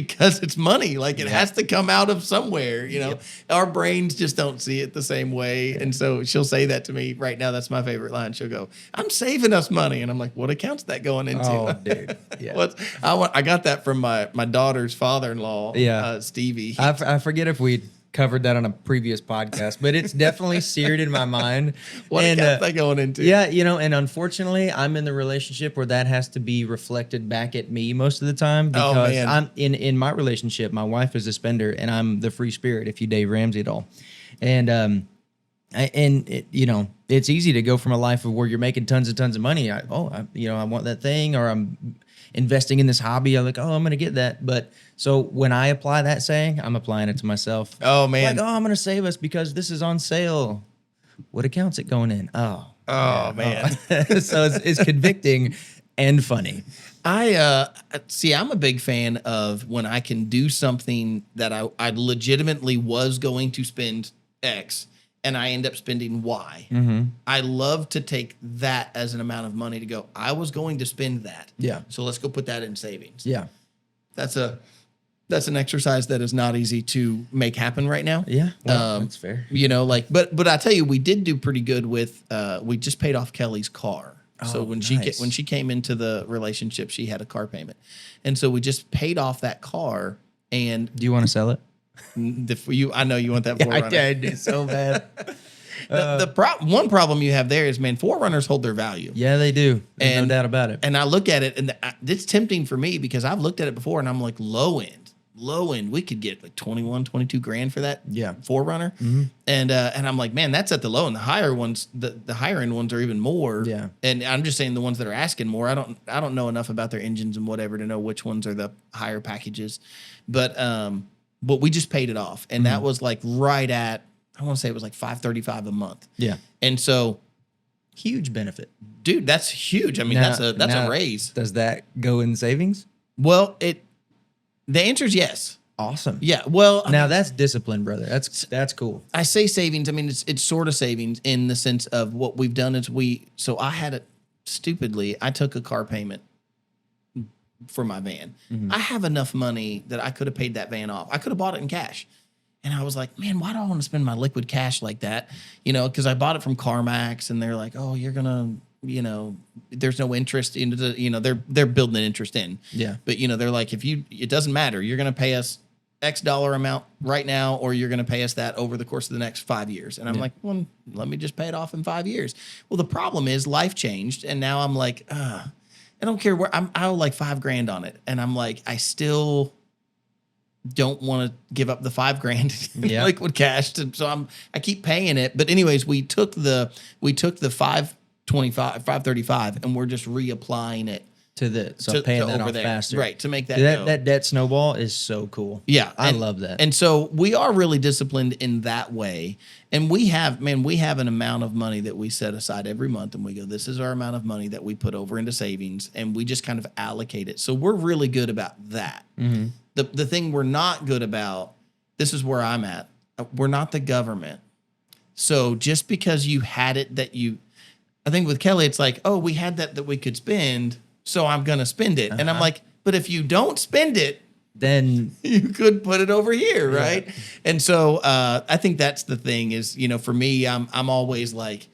because it's money. Like it has to come out of somewhere, you know. Our brains just don't see it the same way. And so she'll say that to me right now. That's my favorite line. She'll go, "I'm saving us money." And I'm like, "What account's that going into?" Oh, dude. Yeah. I got that from my daughter's father-in-law, Stevie. I forget if we covered that on a previous podcast, but it's definitely seared in my mind. What account's that going into? Yeah, you know, and unfortunately, I'm in the relationship where that has to be reflected back at me most of the time because I'm in my relationship. My wife is a spender, and I'm the free spirit. If you Dave Ramsey at all, and you know, it's easy to go from a life of where you're making tons of money. I want that thing, or I'm investing in this hobby. I'm like, oh, I'm going to get that. But so when I apply that saying, I'm applying it to myself. Oh, man. Like, oh, I'm going to save us because this is on sale. What account's it going in? Oh, man. So it's convicting and funny. I'm a big fan of when I can do something that I legitimately was going to spend X and I end up spending Y. Mm-hmm. I love to take that as an amount of money to go, I was going to spend that. Yeah. So let's go put that in savings. Yeah. That's an exercise that is not easy to make happen right now. Yeah. Well, that's fair. You know, like, but I tell you, we did do pretty good with, we just paid off Kelly's car. So when she came into the relationship, she had a car payment. And so we just paid off that car. And do you want to sell it? I know you want that 4Runner. I did so bad. One problem you have there is, man, 4Runners hold their value. Yeah, they do. There's no doubt about it. And I look at it, and it's tempting for me because I've looked at it before, and I'm like, low end, we could get like 21, 22 grand for that 4Runner. Mm-hmm. And I'm like, man, that's at the low end. The higher ones, the higher end ones are even more. Yeah. And I'm just saying the ones that are asking more, I don't know enough about their engines and whatever to know which ones are the higher packages. But we just paid it off. And that was like right at, I want to say it was like $535 a month. Yeah. And so, huge benefit. dude, that's huge. I mean, that's a raise. Does that go in savings? Well, the answer is yes. Awesome. Yeah. Well, now that's discipline, brother. That's cool. I say savings. I mean, it's sort of savings in the sense of what we've done is I had it stupidly. I took a car payment for my van. Mm-hmm. I have enough money that I could have paid that van off. I could have bought it in cash. And I was like, man, why do I want to spend my liquid cash like that? You know, because I bought it from CarMax and they're like, oh, you're going to, there's no interest into they're building an interest in. Yeah. But, they're like, it doesn't matter. You're going to pay us X dollar amount right now, or you're going to pay us that over the course of the next 5 years. And I'm like, well, let me just pay it off in 5 years. Well, the problem is life changed. And now I'm like, I don't care where I owe like $5,000 on it. And I'm like, I still don't want to give up the $5,000 in liquid cash. So I keep paying it. But anyways, we took the 535, and we're just reapplying it paying that off faster. Right. To make that go. That debt snowball is so cool. Yeah. I love that. And so we are really disciplined in that way. And we have an amount of money that we set aside every month, and we go, this is our amount of money that we put over into savings, and we just kind of allocate it. So we're really good about that. Mm-hmm. The thing we're not good about, this is where I'm at. We're not the government. So just because you had it I think with Kelly, it's like, oh, we had that we could spend, so I'm going to spend it. And I'm like, but if you don't spend it, then you could put it over here, right? Yeah. And so I think that's the thing is, for me, I'm always like,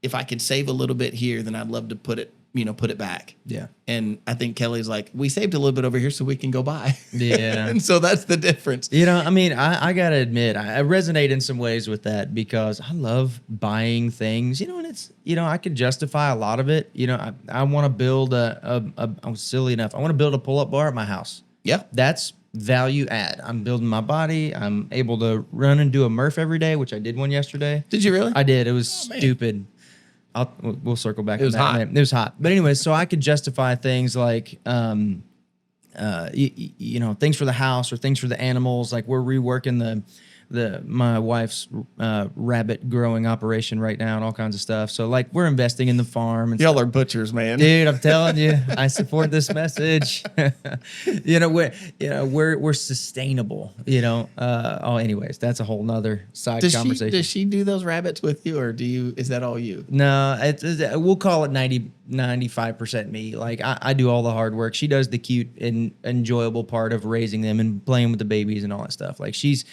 if I could save a little bit here, then I'd love to put it back. Yeah. And I think Kelly's like, we saved a little bit over here so we can go buy. Yeah. And so that's the difference. I mean, I got to admit, I resonate in some ways with that because I love buying things, and it's, I could justify a lot of it. I want to build I'm silly enough. I want to build a pull-up bar at my house. Yeah. That's value add. I'm building my body. I'm able to run and do a Murph every day, which I did one yesterday. Did you really? I did. It was stupid. We'll circle back. It was hot. It was hot. But anyway, so I could justify things like, things for the house or things for the animals. Like we're reworking my wife's rabbit growing operation right now and all kinds of stuff. So like we're investing in the farm. And Y'all are butchers, man. dude, I'm telling you, I support this message. We're sustainable. Anyways, that's a whole nother side conversation. Does she do those rabbits with you, or is that all you? No, we'll call it 95% me. Like I do all the hard work. She does the cute and enjoyable part of raising them and playing with the babies and all that stuff. Like she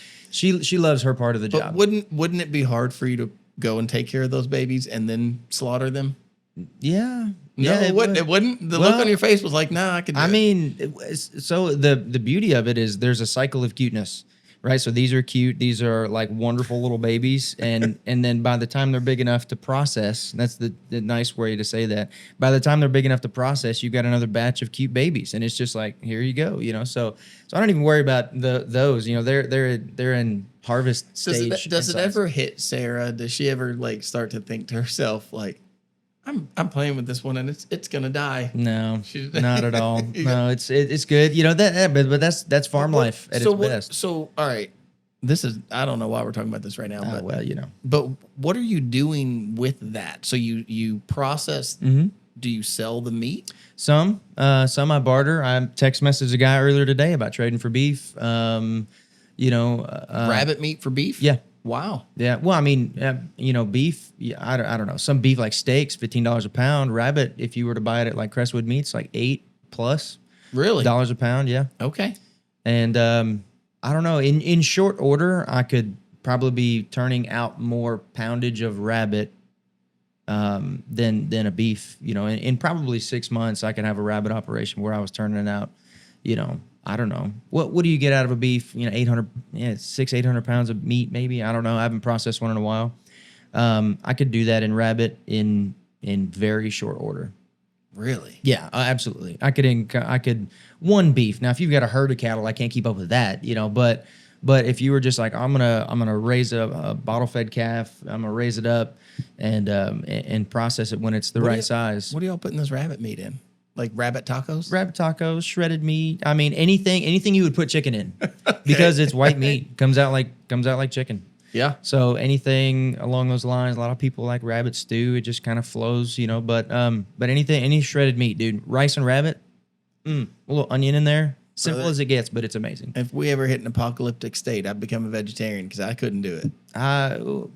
loves her part of the job. Wouldn't it be hard for you to go and take care of those babies and then slaughter them? Yeah. No, Yeah, it wouldn't. It wouldn't. The look on your face was like, nah, I could do it. So the beauty of it is there's a cycle of cuteness, right? So these are cute. These are like wonderful little babies. And then by the time they're big enough to process, that's the nice way to say that. By the time they're big enough to process, you've got another batch of cute babies. And it's just like, here you go, So I don't even worry about those, they're in harvest stage. Does it ever hit Sarah? Does she ever like start to think to herself like, I'm playing with this one and it's gonna die? No, not at all. No, it's good. But that's farm life at its best. So all right, I don't know why we're talking about this right now, but But what are you doing with that? So you process. Mm-hmm. Do you sell the meat? Some I barter. I text messaged a guy earlier today about trading for beef. Rabbit meat for beef? Yeah. Wow. Yeah. Well, I mean, beef, I don't know. Some beef like steaks, $15 a pound. Rabbit, if you were to buy it at like Crestwood Meats, like $8+ Really? dollars a pound. Yeah. Okay. And I don't know. In short order, I could probably be turning out more poundage of rabbit than a beef. In probably 6 months, I could have a rabbit operation where I was turning out, I don't know. What do you get out of a beef? 600-800 pounds of meat, maybe. I don't know. I haven't processed one in a while. I could do that in rabbit in very short order. Really? Yeah, absolutely. I could one beef. Now, if you've got a herd of cattle, I can't keep up with that. But if you were just like, I'm gonna raise a bottle fed calf, I'm gonna raise it up and process it when it's the right size. What are y'all putting this rabbit meat in? Like rabbit tacos? Rabbit tacos, shredded meat. I mean, anything you would put chicken in, because it's white meat, comes out like chicken. Yeah. So anything along those lines. A lot of people like rabbit stew. It just kind of flows, But any shredded meat, dude. Rice and rabbit, a little onion in there. Simple as it gets, but it's amazing. If we ever hit an apocalyptic state, I'd become a vegetarian because I couldn't do it. I'll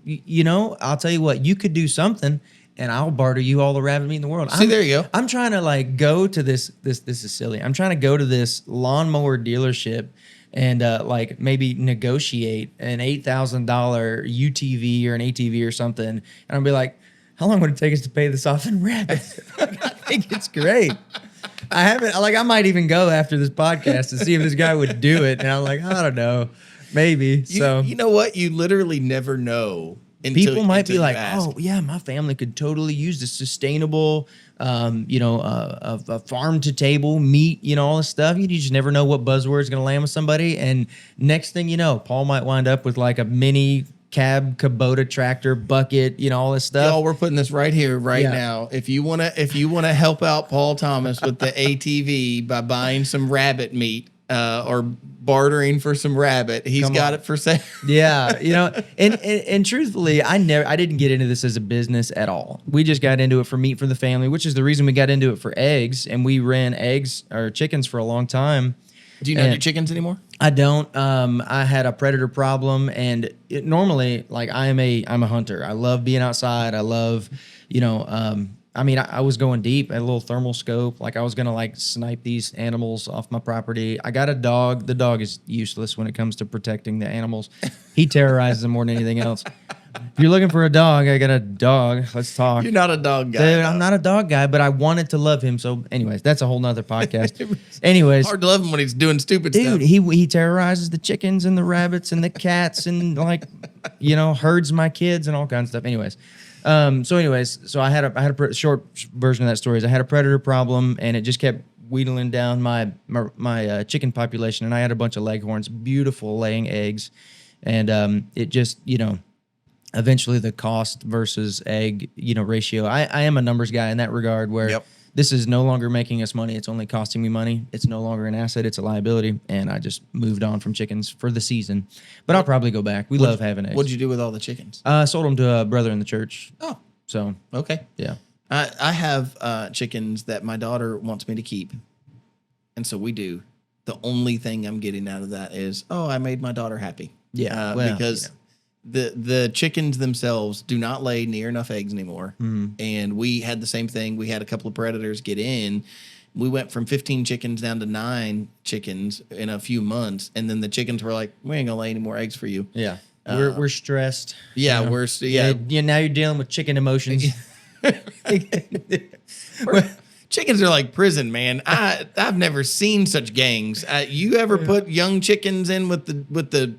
tell you what. You could do something, and I'll barter you all the rabbit meat in the world. See, there you go. I'm trying to like go to this is silly. I'm trying to go to this lawnmower dealership and like maybe negotiate an $8,000 UTV or an ATV or something. And I'll be like, how long would it take us to pay this off in rabbits? I think it's great. I might even go after this podcast to see if this guy would do it. And I'm like, I don't know, maybe. You know what? You literally never know. People might be like, oh, yeah, my family could totally use this sustainable, a farm to table meat, all this stuff. You just never know what buzzword is going to land with somebody. And next thing you know, Paul might wind up with like a mini cab Kubota tractor bucket, all this stuff. Y'all, we're putting this right here, now. If you wanna help out Paul Thomas with the ATV by buying some rabbit meat, or bartering for some rabbit, he's got it for sale. Yeah, and truthfully, I didn't get into this as a business at all. We just got into it for meat for the family, which is the reason we got into it for eggs, and we ran eggs or chickens for a long time. Do you not do chickens anymore? I don't. I had a predator problem, and normally, like I'm a hunter. I love being outside. I love, I was going deep at a little thermal scope. Like I was gonna like snipe these animals off my property. I got a dog. The dog is useless when it comes to protecting the animals. He terrorizes them more than anything else. If you're looking for a dog, I got a dog. Let's talk. You're not a dog guy. Dude, I'm not a dog guy, but I wanted to love him. So anyways, that's a whole nother podcast. Anyways. Hard to love him when he's doing stupid stuff. Dude, he terrorizes the chickens and the rabbits and the cats and like, herds my kids and all kinds of stuff. Anyways. So I had a short version of that story is I had a predator problem and it just kept wheedling down my chicken population, and I had a bunch of leghorns, beautiful laying eggs. And it just, eventually the cost versus egg, ratio. I am a numbers guy in that regard where, this is no longer making us money. It's only costing me money. It's no longer an asset. It's a liability. And I just moved on from chickens for the season. But I'll probably go back. We love having eggs. What'd you do with all the chickens? Sold them to a brother in the church. Oh, So, okay. yeah. I have chickens that my daughter wants me to keep, and so we do. The only thing I'm getting out of that is, I made my daughter happy. Yeah, because the chickens themselves do not lay near enough eggs anymore. And we had the same thing. We had a couple of predators get in. We went from 15 chickens down to 9 chickens in a few months, and then the chickens were like, "We ain't gonna lay any more eggs for you." Yeah. We're stressed. Yeah, you know? Now you're dealing with chicken emotions. Chickens are like prison, man. I've never seen such gangs. You ever put young chickens in with the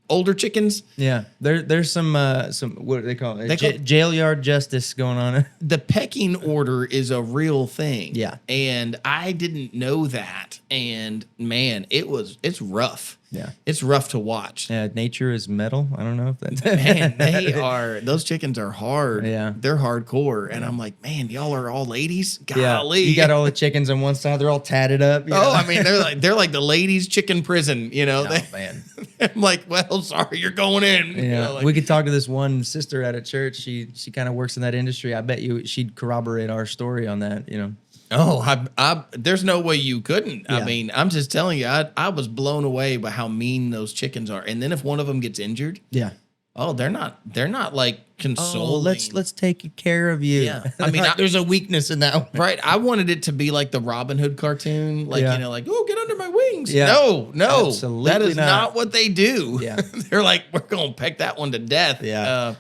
older chickens? Yeah, there's some what do they call it? Jail yard justice going on. The pecking order is a real thing. Yeah. And I didn't know that. And man, it's rough. Yeah. It's rough to watch. Yeah, nature is metal. I don't know if that's Man, those chickens are hard. Yeah. They're hardcore. And I'm like, man, y'all are all ladies? Golly. Yeah. You got all the chickens on one side, they're all tatted up. I mean, they're like the ladies' chicken prison, Oh, man. I'm like, well, sorry, you're going in. Yeah, You know, like, we could talk to this one sister at a church. She kind of works in that industry. I bet you she'd corroborate our story on that. there's no way you couldn't. Yeah. I mean, I'm just telling you, I was blown away by how mean those chickens are. And then if one of them gets injured, Yeah. they're not like consoling. Let's take care of you. Yeah. I mean, Like, there's a weakness in that one. Right. I wanted it to be like the Robin Hood cartoon, like, Yeah. like, oh, get under my wings. Yeah. No, Absolutely that is not. not what they do. Yeah. They're like, we're going to peck that one to death. Yeah.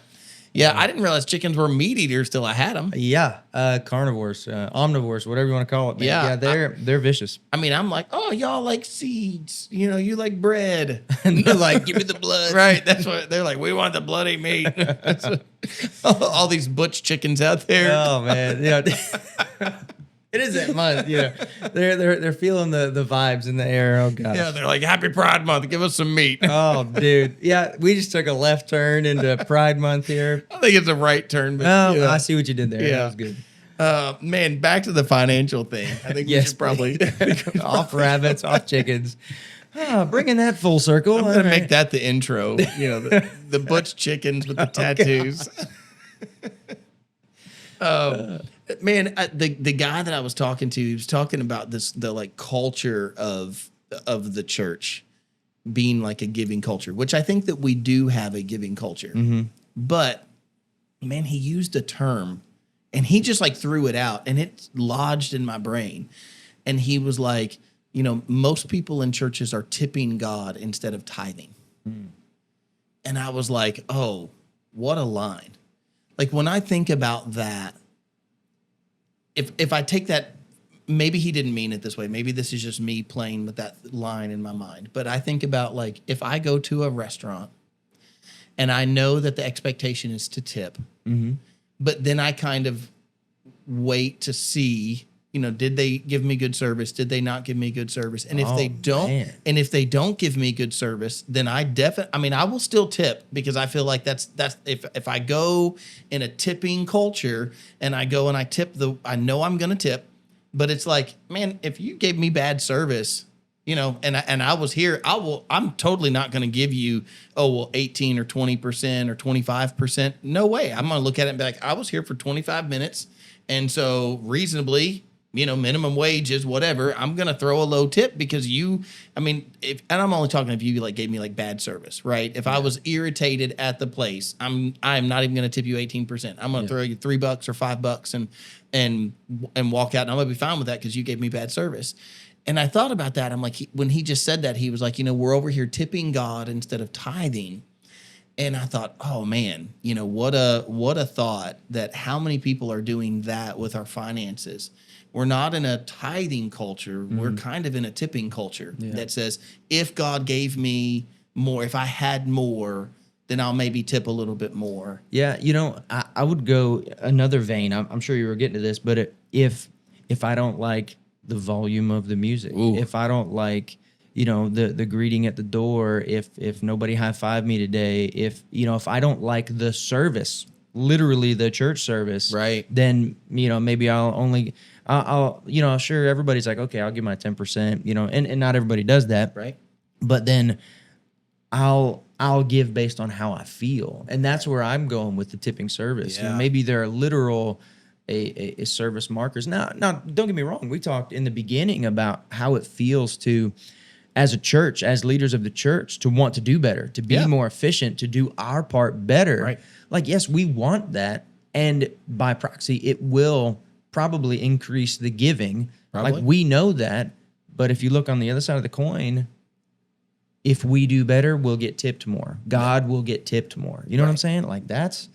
I didn't realize chickens were meat eaters till I had them. Yeah, carnivores, omnivores, whatever you want to call it. Man. Yeah, they're vicious. I mean, I'm like, oh, y'all like seeds. You like bread. And they're like, give me the blood. Right. That's what they're like. We want the bloody meat. All these butch chickens out there. Oh man, it is that month. They're feeling the vibes in the air. Oh god. Yeah, they're like, Happy Pride Month. Give us some meat. Oh dude, yeah. We just took a left turn into Pride Month here. I think it's a right turn. But, Oh, I see what you did there. Yeah. That was good. Man, back to the financial thing. I think we should probably off rabbits, off chickens. Bringing that full circle. I'm gonna make that the intro. The butch chickens with the tattoos. Man, the guy that I was talking to, he was talking about the like culture of the church being like a giving culture, which I think that we do have a giving culture. But man, he used a term and he just like threw it out and it lodged in my brain. And he was like, most people in churches are tipping God instead of tithing. And I was like, oh, what a line. Like when I think about that, if I take that, maybe he didn't mean it this way. Maybe this is just me playing with that line in my mind. But I think about like if I go to a restaurant and I know that the expectation is to tip, but then I kind of wait to see, did they give me good service? Did they not give me good service? And if they don't give me good service, then I will still tip because I feel like that's if I go in a tipping culture and I go and I tip I know I'm going to tip, but it's like, man, if you gave me bad service, and I was here, I'm totally not going to give you, 18 or 20% or 25%. No way. I'm going to look at it and be like, I was here for 25 minutes. And so reasonably, minimum wage is whatever. I'm going to throw a low tip because and I'm only talking if you like gave me like bad service, right? If I was irritated at the place, I'm not even going to tip you 18%. I'm going to throw you $3 or $5 and walk out and I'm going to be fine with that because you gave me bad service. And I thought about that. I'm like, when he just said that, he was like, we're over here tipping God instead of tithing. And I thought, oh man, what a thought that how many people are doing that with our finances. We're not in a tithing culture. We're kind of in a tipping culture that says, if God gave me more, if I had more, then I'll maybe tip a little bit more. Yeah, I would go another vein. I'm sure you were getting to this, but if I don't like the volume of the music, if I don't like the greeting at the door, if nobody high-fived me today, if I don't like the service, literally the church service, right? Then maybe I'll sure, everybody's like, okay, I'll give my 10%, and not everybody does that. Right. But then I'll give based on how I feel. And that's where I'm going with the tipping service. Yeah. Maybe there are literal a service markers. Now, don't get me wrong. We talked in the beginning about how it feels to, as a church, as leaders of the church, to want to do better, to be more efficient, to do our part better. Right. Like, yes, we want that. And by proxy, it will probably increase the giving. Probably. Like, we know that. But if you look on the other side of the coin, if we do better, we'll get tipped more. God will get tipped more. You know what I'm saying? Like, that's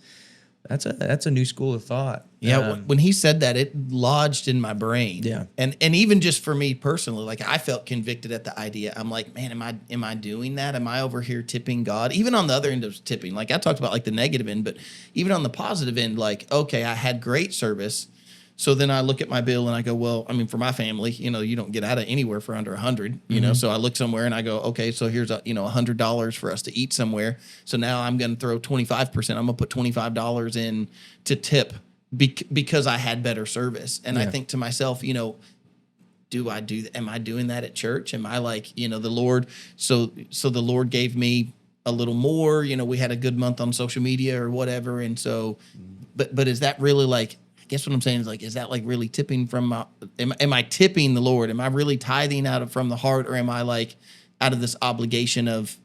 a new school of thought. Yeah, when he said that, it lodged in my brain. Yeah. And even just for me personally, like, I felt convicted at the idea. I'm like, man, am I doing that? Am I over here tipping God? Even on the other end of tipping, like, I talked about like the negative end, but even on the positive end, like, okay, I had great service. So then I look at my bill and I go, well, I mean, for my family, you don't get out of anywhere for under 100, So I look somewhere and I go, okay, so here's $100 for us to eat somewhere. So now I'm going to throw 25%. I'm going to put $25 in to tip because I had better service. And I think to myself, am I doing that at church? Am I like, the Lord? So the Lord gave me a little more, we had a good month on social media or whatever. And so, but is that really like, I guess what I'm saying is like, is that like really tipping from am I tipping the Lord? Am I really tithing from the heart, or am I like out of this obligation of,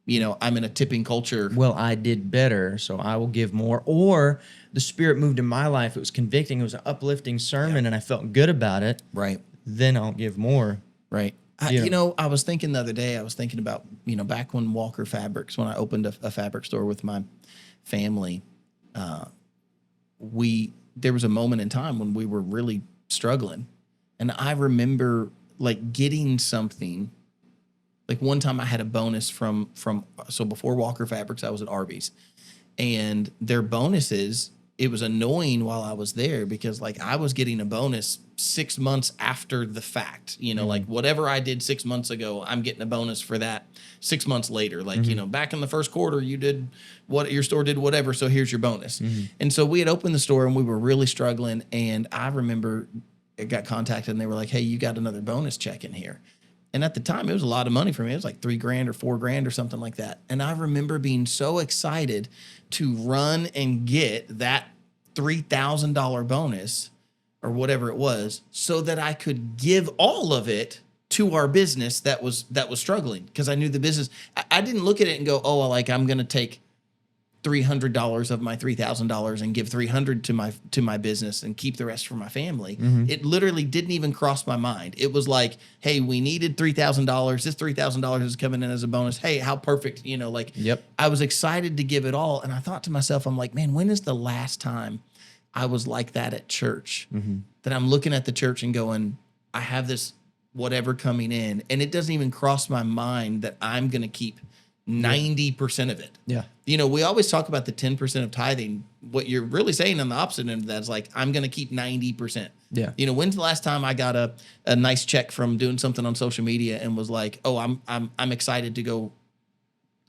I'm in a tipping culture? Well, I did better, so I will give more. Or the Spirit moved in my life. It was convicting. It was an uplifting sermon, and I felt good about it. Right. Then I'll give more. Right. I was thinking the other day, about, back when Walker Fabrics, when I opened a fabric store with my family, there was a moment in time when we were really struggling. And I remember like getting something. Like one time I had a bonus so before Walker Fabrics, I was at Arby's, and their bonuses, it was annoying while I was there because like I was getting a bonus 6 months after the fact, like whatever I did 6 months ago, I'm getting a bonus for that 6 months later. Like, back in the first quarter, you did what your store did, whatever. So here's your bonus. And so we had opened the store and we were really struggling. And I remember I got contacted and they were like, hey, you got another bonus check in here. And at the time, it was a lot of money for me. It was like $3,000 or $4,000 or something like that. And I remember being so excited to run and get that $3,000 bonus or whatever it was, so that I could give all of it to our business that was struggling, because I knew the business. I didn't look at it and go, oh, well, like I'm going to take $300 of my $3,000 and give $300 to my business and keep the rest for my family. It literally didn't even cross my mind. It was like, hey, we needed $3,000. This $3,000 is coming in as a bonus. Hey, how perfect, Yep. I was excited to give it all. And I thought to myself, I'm like, man, when is the last time I was like that at church? That I'm looking at the church and going, I have this whatever coming in, and it doesn't even cross my mind that I'm going to keep 90% of it. Yeah. We always talk about the 10% of tithing. What you're really saying on the opposite end of that is like, I'm going to keep 90%. Yeah. When's the last time I got a nice check from doing something on social media and was like, oh, I'm excited to go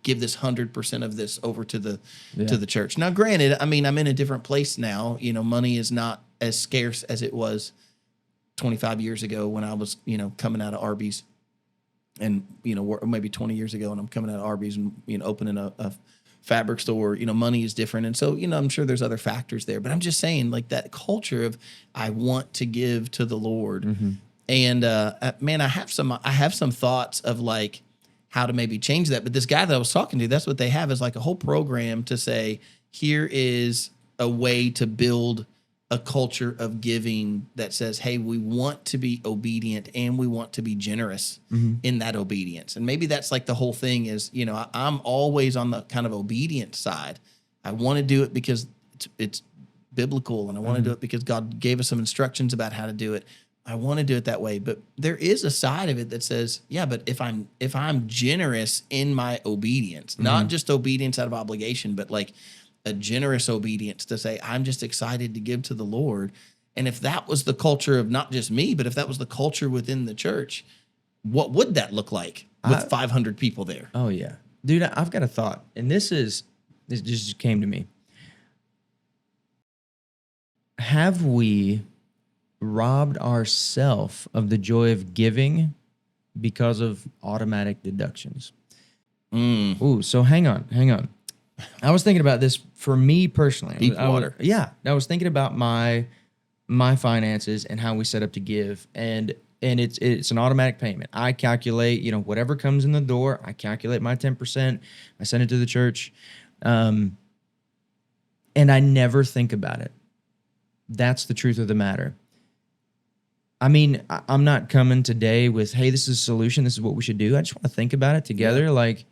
give this 100% of this over to the church. Now, granted, I mean, I'm in a different place now. Money is not as scarce as it was 25 years ago when I was, coming out of Arby's, and, maybe 20 years ago when I'm coming out of Arby's and, opening a fabric store. Money is different. And so, I'm sure there's other factors there, but I'm just saying, like, that culture of I want to give to the Lord. And, man, I have some thoughts of like how to maybe change that. But this guy that I was talking to, that's what they have, is like a whole program to say, here is a way to build a culture of giving that says, hey, we want to be obedient and we want to be generous in that obedience. And maybe that's like the whole thing is, I'm always on the kind of obedient side. I want to do it because it's biblical, and I want to do it because God gave us some instructions about how to do it. I want to do it that way. But there is a side of it that says, yeah, but if I'm generous in my obedience, not just obedience out of obligation, but like a generous obedience to say, I'm just excited to give to the Lord. And if that was the culture of not just me, but if that was the culture within the church, what would that look like with 500 people there? Oh, yeah. Dude, I've got a thought. And this just came to me. Have we robbed ourselves of the joy of giving because of automatic deductions. Ooh, so hang on. I was thinking about this for me personally. Deep water. I was thinking about my finances and how we set up to give, and it's an automatic payment. I calculate, whatever comes in the door, I calculate my 10%, I send it to the church, and I never think about it. That's the truth of the matter. I mean, I'm not coming today with, hey, this is a solution, this is what we should do. I just want to think about it together. Yeah. Like,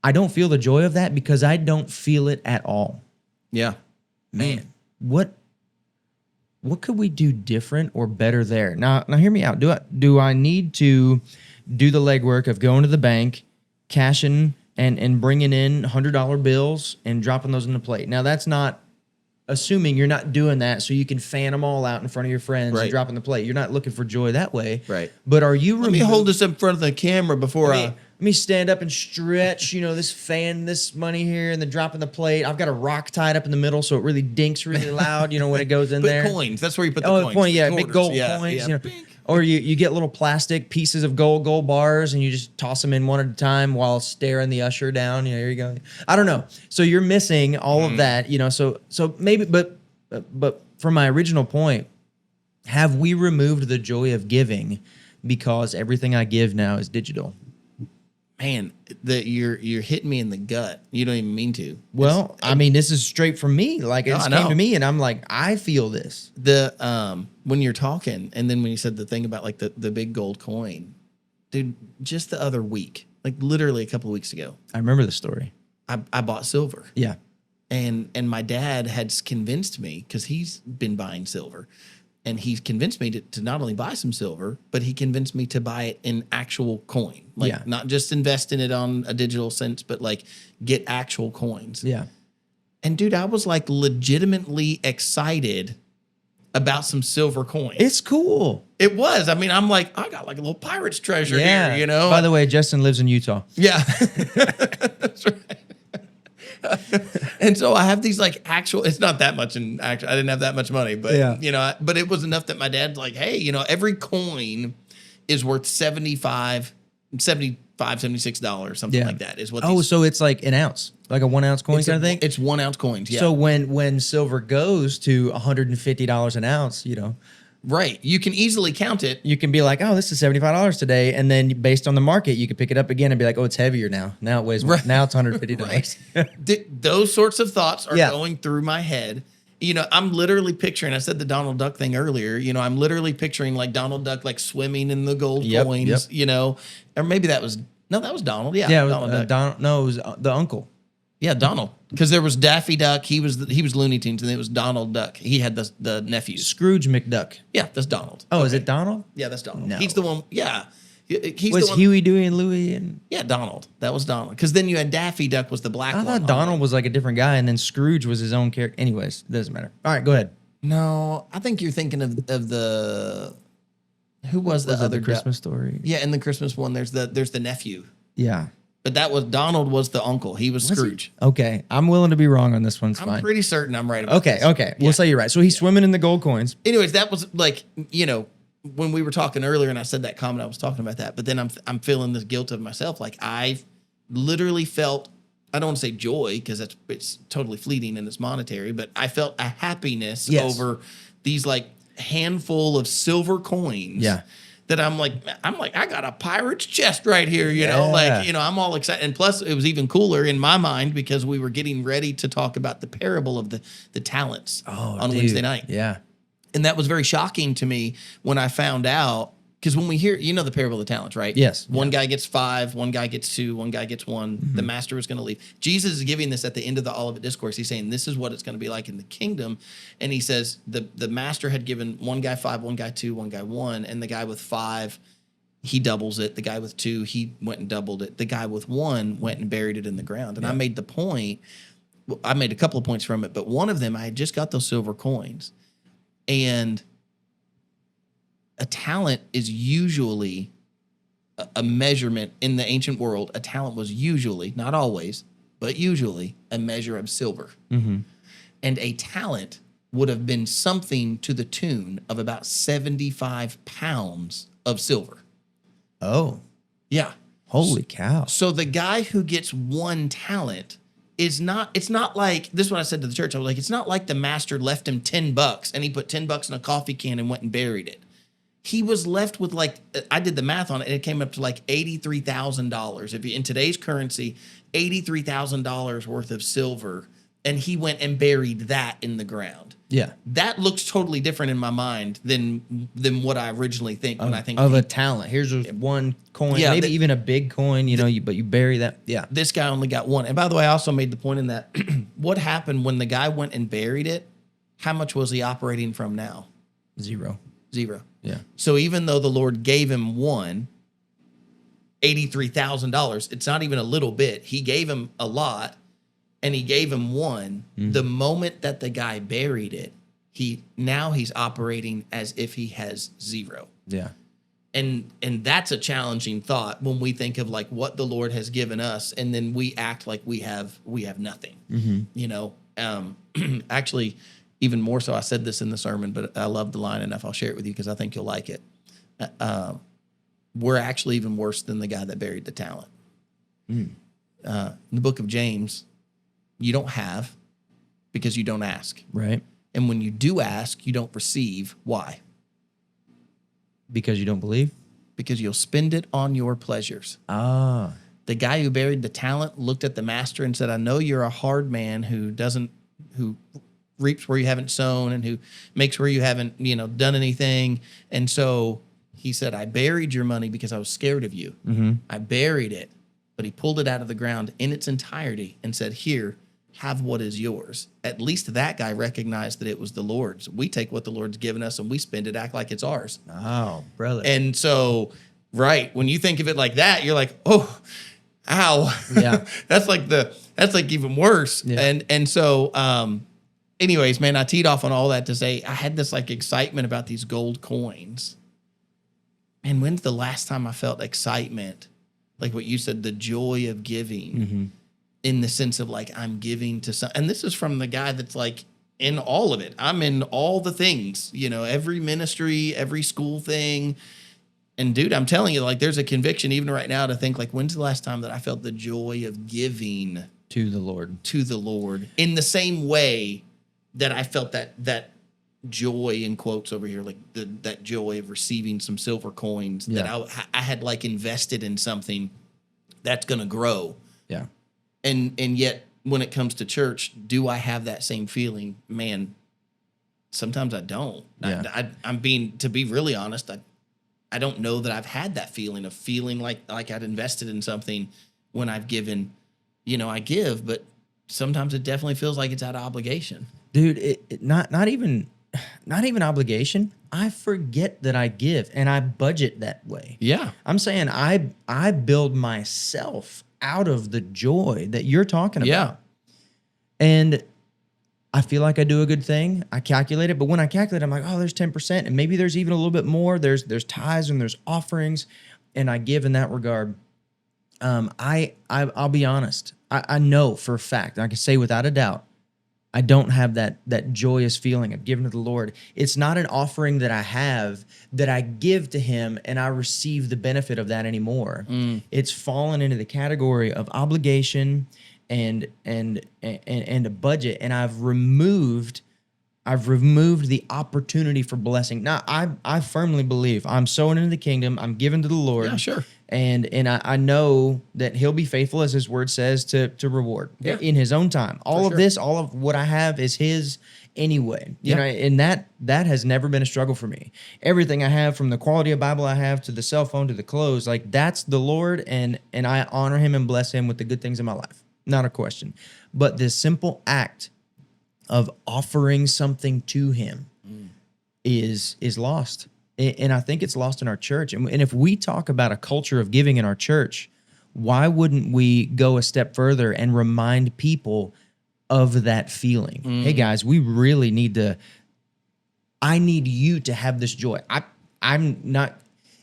I don't feel the joy of that because I don't feel it at all. Yeah. Man, what could we do different or better there? Now hear me out. Do I need to do the legwork of going to the bank, cashing and bringing in $100 bills and dropping those in the plate? Now that's not assuming you're not doing that so you can fan them all out in front of your friends and drop in the plate. You're not looking for joy that way. Right. But are you... Let me hold this in front of the camera before Let me stand up and stretch, this money here and then drop in the plate. I've got a rock tied up in the middle so it really dinks really loud, when it goes in there. Coins. That's where you put the coins. Big gold coins. Yeah. Or you get little plastic pieces of gold bars and you just toss them in one at a time while staring the usher down. Here you go. I don't know. So you're missing all of that, so maybe, but from my original point, have we removed the joy of giving because everything I give now is digital? Man, you're hitting me in the gut. You don't even mean to. Well, I mean, this is straight from me. Like, it came to me, and I'm like, I feel this. When you're talking, and then when you said the thing about like the big gold coin, dude, just the other week, like literally a couple of weeks ago, I remember the story. I bought silver. Yeah, and my dad had convinced me because he's been buying silver. And he's convinced me to not only buy some silver, but he convinced me to buy it in actual coin. Like, not just invest in it on a digital sense, but like get actual coins. Yeah. And dude, I was like legitimately excited about some silver coins. It's cool. It was. I mean, I'm like, I got like a little pirate's treasure here, By the way, Justin lives in Utah. Yeah. That's right. And so I have these like actual, it's not that much in actual, I didn't have that much money, but but it was enough that my dad's like, hey, every coin is worth $76, something like that is what. So it's like an ounce, like a 1 ounce coin kind of thing. It's 1 ounce coins. Yeah. So when silver goes to $150 an ounce, right. You can easily count it. You can be like, oh, this is $75 today. And then based on the market, you can pick it up again and be like, oh, it's heavier now. Now it weighs more. Now it's $150. Those sorts of thoughts are going through my head. I'm literally picturing, I said the Donald Duck thing earlier, I'm literally picturing like Donald Duck, like swimming in the gold coins, or maybe that was Donald. Yeah. Yeah. Donald Duck. No, it was the uncle. Yeah, Donald. Because there was Daffy Duck. He was Looney Tunes, and it was Donald Duck. He had the nephews. Scrooge McDuck. Yeah, that's Donald. Oh, okay. Is it Donald? Yeah, that's Donald. No. He's the one. Yeah, was Huey, Dewey, and Louie and Donald. That was Donald. Because then you had Daffy Duck was the black one. I thought Donald was like a different guy, and then Scrooge was his own character. Anyways, it doesn't matter. All right, go ahead. No, I think you're thinking of the. Who was the other Christmas story? Yeah, in the Christmas one, there's the nephew. Yeah. But Donald was the uncle. He was Scrooge. Okay. I'm willing to be wrong on this one. I'm pretty certain I'm right about this. Okay. We'll say you're right. So he's swimming in the gold coins. Anyways, that was like, when we were talking earlier and I said that comment, I was talking about that. But then I'm feeling this guilt of myself. Like I literally felt, I don't want to say joy because it's totally fleeting and it's monetary, but I felt a happiness over these like handful of silver coins. Yeah. That I'm like, I got a pirate's chest right here, I'm all excited. And plus it was even cooler in my mind because we were getting ready to talk about the parable of the talents on Wednesday night. Yeah. And that was very shocking to me when I found out, because when we hear, the parable of the talents, right? Yes. One guy gets 5, one guy gets 2, one guy gets 1. Mm-hmm. The master was going to leave. Jesus is giving this at the end of the Olivet Discourse. He's saying, this is what it's going to be like in the kingdom. And he says, the master had given one guy 5, one guy 2, one guy 1. And the guy with 5, he doubles it. The guy with 2, he went and doubled it. The guy with 1 went and buried it in the ground. And I made the point, I made a couple of points from it, but one of them, I had just got those silver coins. And a talent is usually a measurement in the ancient world. A talent was usually, not always, but usually a measure of silver. Mm-hmm. And a talent would have been something to the tune of about 75 pounds of silver. Oh, Yeah. holy cow. So the guy who gets 1 talent it's not like, this is what I said to the church. I was like, it's not like the master left him $10 and he put $10 in a coffee can and went and buried it. He was left with like, I did the math on it, and it came up to like $83,000. If you, in today's currency, $83,000 worth of silver, and he went and buried that in the ground. Yeah. That looks totally different in my mind than what I originally think when I think of a talent. Here's one coin, Yeah, maybe even a big coin, you know, but you bury that. Yeah. This guy only got 1. And by the way, I also made the point in that what happened when the guy went and buried it, how much was he operating from now? 0. 0. Yeah. So even though the Lord gave him $83,000, it's not even a little bit. He gave him a lot, and he gave him 1. The moment that the guy buried it, he's operating as if he has 0. Yeah. And that's a challenging thought when we think of like what the Lord has given us, and then we act like we have nothing. You know, actually, even more so, I said this in the sermon, but I love the line enough. I'll share it with you because I think you'll like it. We're actually even worse than the guy that buried the talent. In the book of James, you don't have because you don't ask. Right. And when you do ask, you don't receive. Why? Because you don't believe? Because you'll spend it on your pleasures. Ah. The guy who buried the talent looked at the master and said, I know you're a hard man who reaps where you haven't sown and who makes where you haven't, done anything. And so he said, I buried your money because I was scared of you. I buried it, but he pulled it out of the ground in its entirety and said, here, have what is yours. At least that guy recognized that it was the Lord's. We take what the Lord's given us and we spend it, act like it's ours. Oh, brother. And so, right, when you think of it like that, you're like, oh, ow. Yeah. that's like even worse. Yeah. And so, anyways, man, I teed off on all that to say I had this like excitement about these gold coins. And when's the last time I felt excitement? Like what you said, the joy of giving in the sense of like, I'm giving to some, and this is from the guy that's like in all of it. I'm in all the things, every ministry, every school thing. And dude, I'm telling you, like, there's a conviction even right now to think like, when's the last time that I felt the joy of giving to the Lord in the same way that I felt that joy in quotes over here, like that joy of receiving some silver coins that I had like invested in something that's going to grow. Yeah. And yet when it comes to church, do I have that same feeling? Man, sometimes I don't. Yeah. I'm being, to be really honest, I don't know that I've had that feeling of feeling like I'd invested in something when I've given, I give, but sometimes it definitely feels like it's out of obligation. Dude, not even obligation. I forget that I give and I budget that way. Yeah. I'm saying I build myself out of the joy that you're talking about. Yeah. And I feel like I do a good thing. I calculate it, but when I calculate, I'm like, oh, there's 10%, and maybe there's even a little bit more. There's tithes and there's offerings, and I give in that regard. I'll be honest. I know for a fact, I can say without a doubt, I don't have that joyous feeling of giving to the Lord. It's not an offering that I have that I give to Him and I receive the benefit of that anymore. It's fallen into the category of obligation and a budget, and I've removed the opportunity for blessing. Now, I firmly believe I'm sowing into the kingdom. I'm giving to the Lord. Yeah, sure. And I know that He'll be faithful, as His word says, to reward in His own time. All of this, all of what I have is His anyway. You know, and that has never been a struggle for me. Everything I have, from the quality of Bible I have to the cell phone to the clothes, like that's the Lord, and I honor Him and bless Him with the good things in my life. Not a question. But this simple act of offering something to Him is lost. And I think it's lost in our church. And if we talk about a culture of giving in our church, why wouldn't we go a step further and remind people of that feeling? Hey guys, we really need to, I need you to have this joy. I'm not,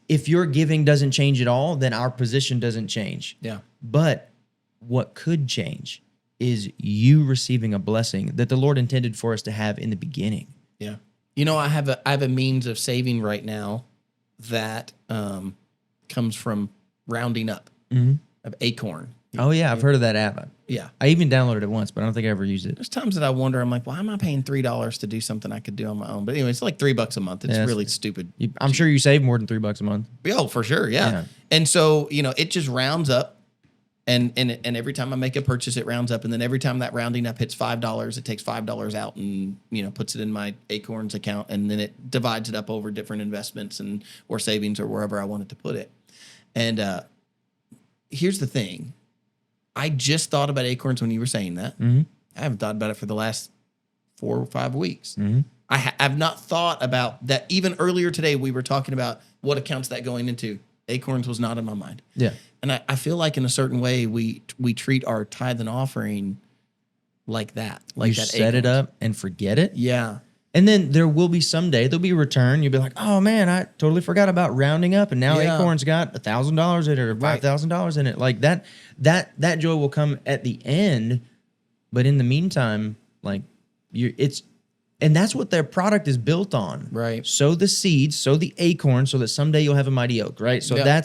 if your giving doesn't change at all, then our position doesn't change. Yeah. But what could change is you receiving a blessing that the Lord intended for us to have in the beginning. Yeah. You know, I have a means of saving right now that comes from rounding up of Acorn. Oh yeah, I've heard of that app. Yeah. I even downloaded it once, but I don't think I ever used it. There's times that I wonder, I'm like, why am I paying $3 to do something I could do on my own? But anyway, it's like $3 a month. It's Yeah, really stupid. I'm sure you save more than $3 a month. Oh, for sure. Yeah. And so, you know, it just rounds up. And every time I make a purchase, it rounds up. And then every time that rounding up hits $5, it takes $5 out and, you know, puts it in my Acorns account. And then it divides it up over different investments or savings or wherever I wanted to put it. And here's the thing. I just thought about Acorns when you were saying that. I haven't thought about it for the last 4 or 5 weeks. I've not thought about that. Even earlier today, we were talking about what accounts that going into. Acorns was not in my mind. Yeah. And I feel like in a certain way, we treat our tithe and offering like that. Like you that set it Acorns. up and forget it. Yeah. And then there will be someday, there'll be a return. You'll be like, oh man, I totally forgot about rounding up. And now Yeah. Acorn's got $1,000 in it or $5,000 in it. Like that joy will come at the end. But in the meantime, like and that's what their product is built on. Right. Sow the seeds, sow the acorn so that someday you'll have a mighty oak, right? So Yeah.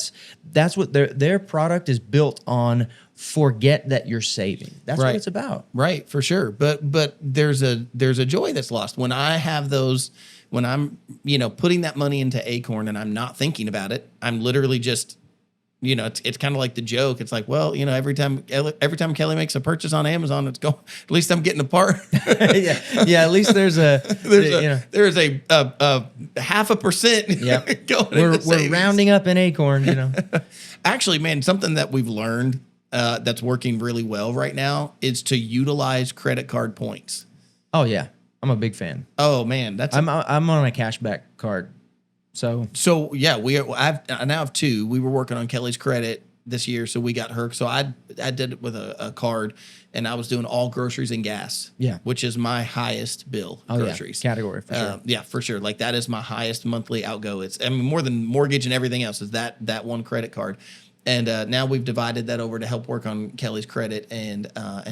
that's what their product is built on. Forget that you're saving. That's what it's about. Right, for sure. But there's a joy that's lost when I have those, when I'm, you know, putting that money into Acorn and I'm not thinking about it. I'm literally just, you know, it's kind of like the joke. It's like, well, you know, every time Kelly makes a purchase on Amazon, it's going. At least I'm getting a part. yeah. At least there's a 0.5%. Yeah, going we're into savings. rounding up in Acorn. You know, Actually, man, something that we've learned that's working really well right now is to utilize credit card points. oh yeah, I'm a big fan. Oh man, I'm on a cashback card. So yeah, I now have 2. We were working on Kelly's credit this year, so we got her. So I did it with a card, and I was doing all groceries and gas. Yeah. Which is my highest bill. Oh groceries yeah, category for sure. Yeah, for sure. Like that is my highest monthly outgo. It's more than mortgage and everything else is that one credit card. And now we've divided that over to help work on Kelly's credit, and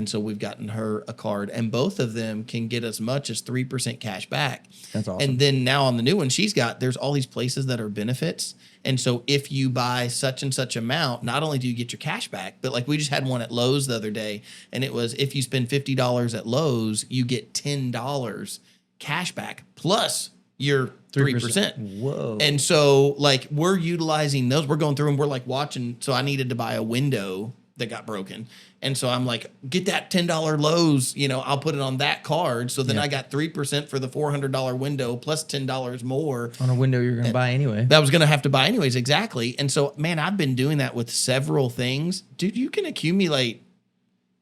so we've gotten her a card, and both of them can get as much as 3% cash back. That's awesome. And then now on the new one she's got, there's all these places that are benefits, and so if you buy such and such amount, not only do you get your cash back, but like we just had one at Lowe's the other day, and it was if you spend $50 at Lowe's, you get $10 cash back plus your 3%. Whoa. And so like we're utilizing those. We're going through and we're like watching. So I needed to buy a window that got broken. And so I'm like, get that $10 Lowe's, you know, I'll put it on that card. So then I got 3% for the $400 window plus $10 more. On a window you're going to buy anyway. That I was going to have to buy anyways. Exactly. And so, man, I've been doing that with several things. Dude, you can accumulate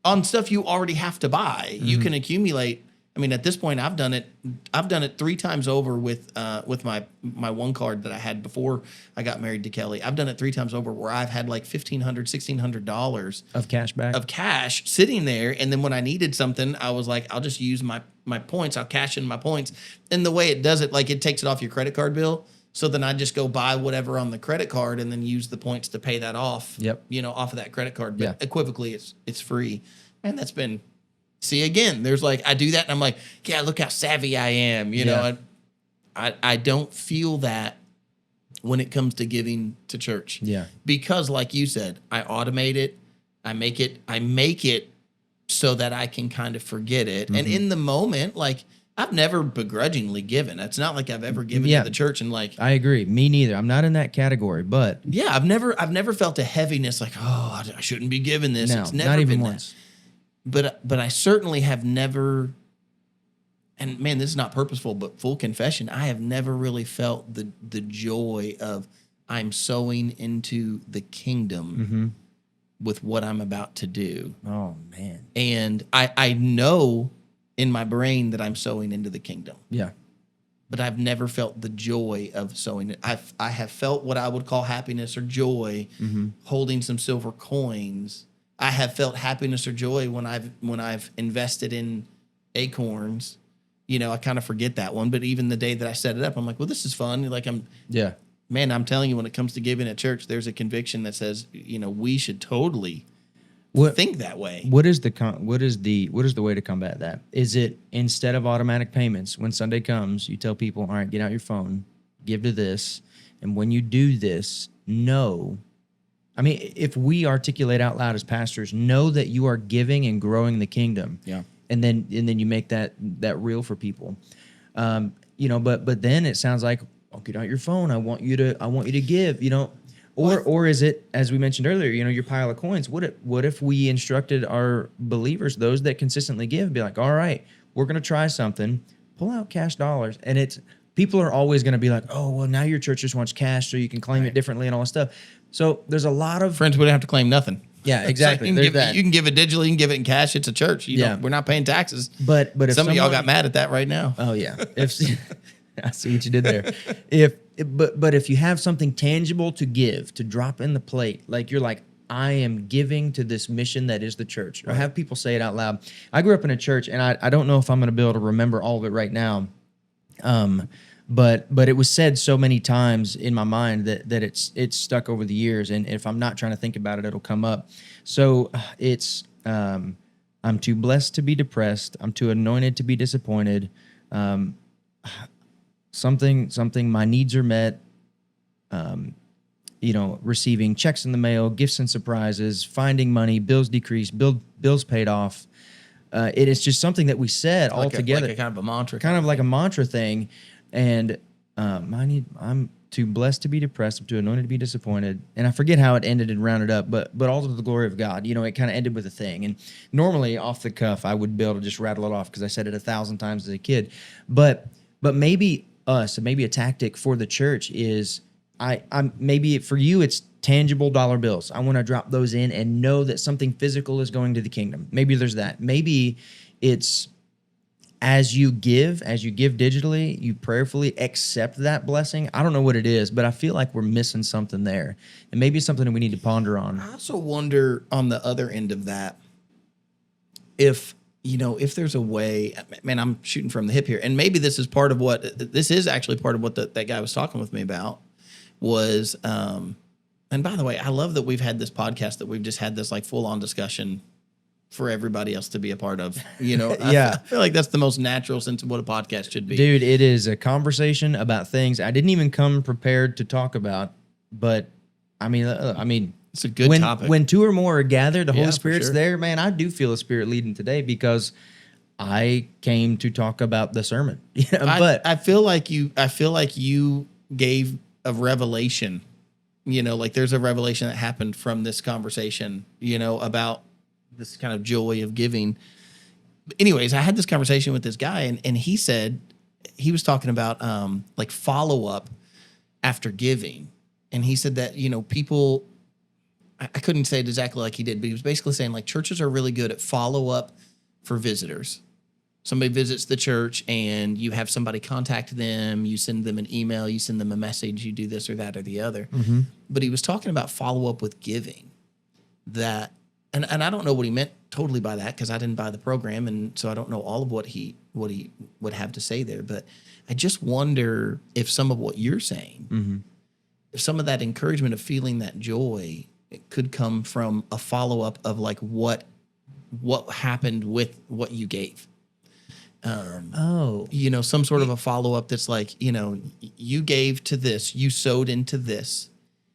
on stuff you already have to buy. You can accumulate. I mean, at this point, I've done it 3 times over with my one card that I had before I got married to Kelly. I've done it 3 times over where I've had like $1,500, $1,600 Of cash back. of cash sitting there, and then when I needed something, I was like, I'll just use my points. I'll cash in my points. And the way it does it, like it takes it off your credit card bill. So then I just go buy whatever on the credit card and then use the points to pay that off. Yep. You know, off of that credit card. But Yeah. equivocally, it's free. Man, that's been. See, again, there's like, I do that and I'm like, yeah, look how savvy I am. You know, I don't feel that when it comes to giving to church. Yeah. Because like you said, I automate it. I make it so that I can kind of forget it. And in the moment, like I've never begrudgingly given. It's not like I've ever given to the church and like, I agree. Me neither. I'm not in that category, but yeah, I've never felt a heaviness like, oh, I shouldn't be giving this. no, It's never not even been once. that. But I certainly have never, and man, this is not purposeful, but full confession, I have never really felt the joy of I'm sowing into the kingdom with what I'm about to do. Oh man. And I know in my brain that I'm sowing into the kingdom, Yeah. but I've never felt the joy of sowing it. I have felt what I would call happiness or joy holding some silver coins. I have felt happiness or joy when I've invested in acorns. You know, I kind of forget that one, but even the day that I set it up, I'm like, well, this is fun. Like I'm telling you, when it comes to giving at church, there's a conviction that says, you know, we should totally think that way. What is the way to combat that? Is it instead of automatic payments, when Sunday comes, you tell people, all right, get out your phone, give to this, and when you do this, know. I mean, if we articulate out loud as pastors, know that you are giving and growing the kingdom. Yeah. And then you make that real for people. But then it sounds like, oh, get out your phone. I want you to give, or is it, as we mentioned earlier, your pile of coins? What if we instructed our believers, those that consistently give, be like, all right, we're going to try something, pull out cash dollars. And people are always going to be like, oh, well, now your church just wants cash so you can claim it differently and all that stuff. So there's a lot of friends wouldn't have to claim nothing. Yeah, exactly. So you can give it digitally, you can give it in cash. It's a church. We're not paying taxes. But if some of y'all got mad at that right now. Oh yeah. I see what you did there. But if you have something tangible to give, to drop in the plate, like you're like, I am giving to this mission that is the church. Or have people say it out loud. I grew up in a church, and I don't know if I'm going to be able to remember all of it right now. But it was said so many times in my mind that it's stuck over the years, and if I'm not trying to think about it, it'll come up. So it's I'm too blessed to be depressed. I'm too anointed to be disappointed. Something. My needs are met. Receiving checks in the mail, gifts and surprises, finding money, bills decreased, bills paid off. It is just something that we said all together, like a kind of a mantra, kind of like a mantra thing. And I'm too blessed to be depressed. I'm too anointed to be disappointed. And I forget how it ended and rounded up, but all to the glory of God. It kind of ended with a thing. And normally off the cuff, I would be able to just rattle it off because I said it 1,000 times as a kid. But maybe maybe a tactic for the church is I'm maybe for you it's tangible dollar bills. I want to drop those in and know that something physical is going to the kingdom. Maybe there's that. Maybe it's as you give digitally, you prayerfully accept that blessing. I don't know what it is, but I feel like we're missing something there. And maybe it's something that we need to ponder on. I also wonder on the other end of that, if there's a way, man, I'm shooting from the hip here. And maybe this is actually part of what that guy was talking with me about was, and by the way, I love that we've had this podcast, that we've just had this like full on discussion for everybody else to be a part of, Yeah. I feel like that's the most natural sense of what a podcast should be. Dude, it is a conversation about things I didn't even come prepared to talk about, but I mean, it's a good topic. When two or more are gathered, the Holy for Spirit's sure. there, man. I do feel a Spirit leading today because I came to talk about the sermon. But I feel like you gave a revelation, like there's a revelation that happened from this conversation, about this kind of joy of giving. But anyways, I had this conversation with this guy, and he said, he was talking about like follow up after giving. And he said that, people, I couldn't say it exactly like he did, but he was basically saying like churches are really good at follow up for visitors. Somebody visits the church and you have somebody contact them, you send them an email, you send them a message, you do this or that or the other. Mm-hmm. But he was talking about follow up with giving. That, and I don't know what he meant totally by that because I didn't buy the program, and so I don't know all of what he would have to say there. But I just wonder if some of what you're saying, mm-hmm. if some of that encouragement of feeling that joy, it could come from a follow up of like what happened with what you gave. Some sort of a follow up that's like, you gave to this, you sowed into this,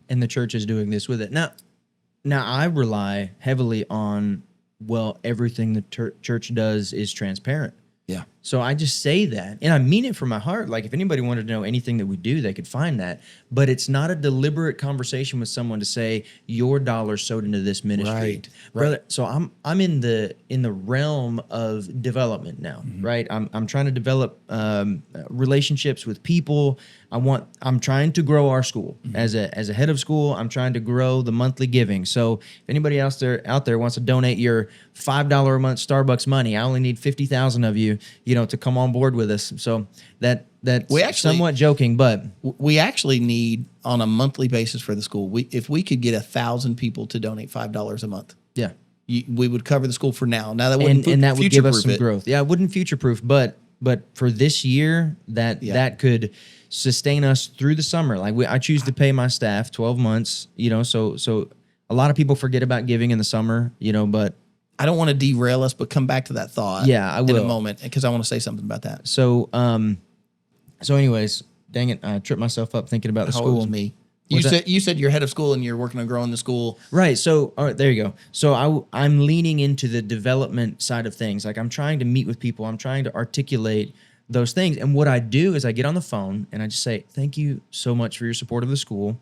and the church is doing this with it. Now I rely heavily on, everything the church does is transparent. Yeah. So I just say that, and I mean it from my heart. Like if anybody wanted to know anything that we do, they could find that. But it's not a deliberate conversation with someone to say your dollar sowed into this ministry, right? Brother. So I'm in the realm of development now, mm-hmm. right? I'm trying to develop relationships with people. I'm trying to grow our school mm-hmm. as a head of school. I'm trying to grow the monthly giving. So if anybody else out there wants to donate your $5 a month Starbucks money, I only need 50,000 of you, to come on board with us. So that's somewhat joking, but we actually need on a monthly basis for the school. If we could get 1,000 people to donate $5 a month, yeah, we would cover the school for now. Now that wouldn't and that would give us some growth. Yeah, it wouldn't future proof, but for this year, that could sustain us through the summer. Like I choose to pay my staff 12 months, so A lot of people forget about giving in the summer, but I don't want to derail us, but come back to that thought. Yeah, I in will. a moment because I want to say something about that. so anyways, dang it, I tripped myself up thinking about the How it school. was me. What's You said you're head of school and you're working on growing the school. Right. So, all right, there you go. So I'm leaning into the development side of things. Like I'm trying to meet with people. I'm trying to articulate those things. And what I do is I get on the phone and I just say, thank you so much for your support of the school.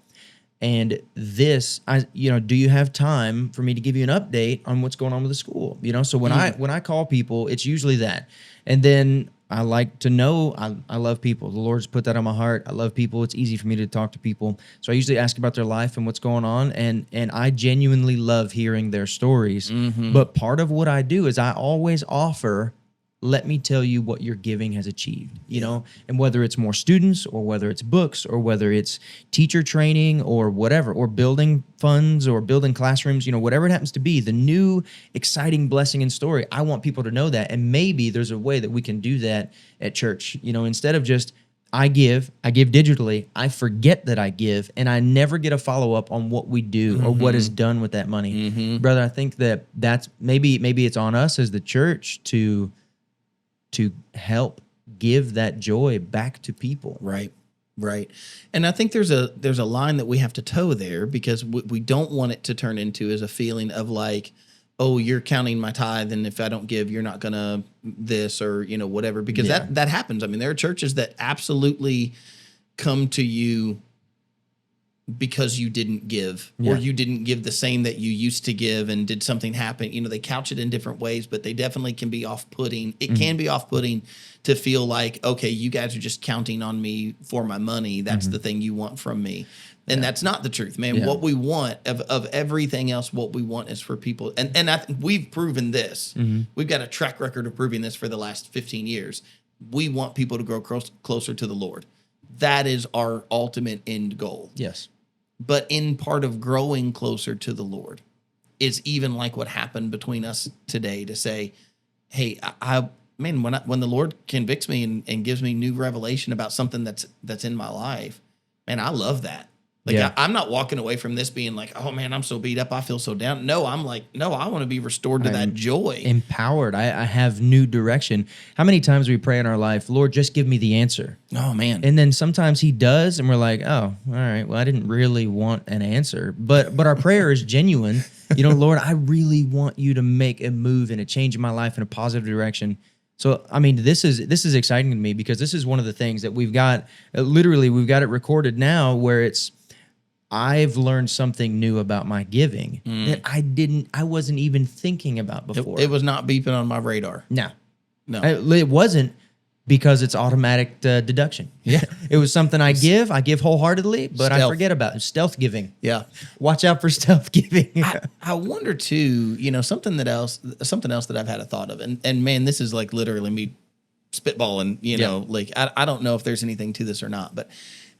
And do you have time for me to give you an update on what's going on with the school? So when I call people, it's usually that. And then I like to know, I love people. The Lord's put that on my heart. I love people. It's easy for me to talk to people. So I usually ask about their life and what's going on. And I genuinely love hearing their stories. But part of what I do is I always offer, let me tell you what your giving has achieved, and whether it's more students or whether it's books or whether it's teacher training or whatever, or building funds or building classrooms, whatever it happens to be, the new exciting blessing and story. I want people to know that. And maybe there's a way that we can do that at church, instead of just, I give digitally, I forget that I give, and I never get a follow-up on what we do or what is done with that money. Brother, I think that's maybe it's on us as the church to help give that joy back to people. Right. And I think there's a line that we have to toe there, because we don't want it to turn into as a feeling of like, oh, you're counting my tithe, and if I don't give, you're not gonna this or whatever, because that happens. I mean, there are churches that absolutely come to you because you didn't give, or you didn't give the same that you used to give, and did something happen? They couch it in different ways, but they definitely can be off-putting. It can be off-putting to feel like, okay, you guys are just counting on me for my money. That's the thing you want from me. And that's not the truth, man. Yeah. What we want of everything else, what we want is for people. And I think we've proven this. We've got a track record of proving this for the last 15 years. We want people to grow closer to the Lord. That is our ultimate end goal. Yes. But in part of growing closer to the Lord is even like what happened between us today, to say, hey, when the Lord convicts me and gives me new revelation about something that's in my life, man, I love that. Like, I'm not walking away from this being like, oh man, I'm so beat up, I feel so down. No, I'm like, no, I want to be restored to that joy. Empowered. I have new direction. How many times we pray in our life, Lord, just give me the answer. Oh man. And then sometimes he does, and we're like, oh, all right, well, I didn't really want an answer. But our prayer is genuine. Lord, I really want you to make a move and a change in my life in a positive direction. So, I mean, this is exciting to me, because this is one of the things that we've got, we've got it recorded now, where I've learned something new about my giving that I wasn't even thinking about before. It was not beeping on my radar. No. It wasn't, because it's automatic deduction. Yeah. It was something I give wholeheartedly, but I forget about it. Stealth giving. Yeah. Watch out for stealth giving. I wonder too, something else that I've had a thought of, and man, this is like literally me spitballing, like I don't know if there's anything to this or not, but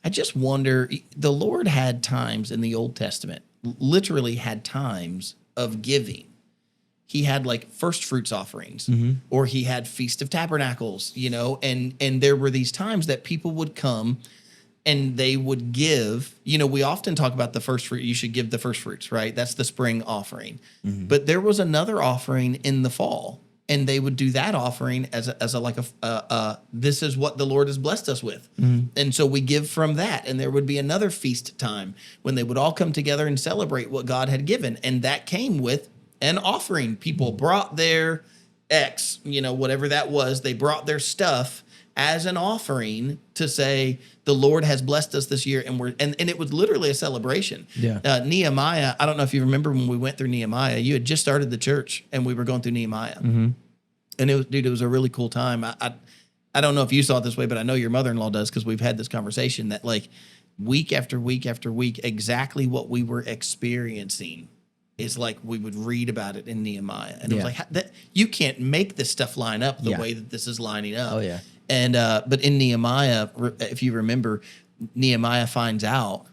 I just wonder, the Lord had times in the Old Testament, literally had times of giving. He had like first fruits offerings, or he had Feast of Tabernacles, and there were these times that people would come and they would give. We often talk about the first fruit. You should give the first fruits, right? That's the spring offering. But there was another offering in the fall, and they would do that offering as this is what the Lord has blessed us with. And so we give from that. And there would be another feast time when they would all come together and celebrate what God had given. And that came with an offering. People brought their X, whatever that was. They brought their stuff as an offering to say, the Lord has blessed us this year. And it was literally a celebration. Yeah. Nehemiah, I don't know if you remember when we went through Nehemiah, you had just started the church and we were going through Nehemiah. And it was a really cool time. I don't know if you saw it this way, but I know your mother-in-law does, because we've had this conversation that like week after week after week, exactly what we were experiencing is like we would read about it in Nehemiah. And it was like, you can't make this stuff line up the way that this is lining up. Oh, yeah. And but in Nehemiah, if you remember, Nehemiah finds out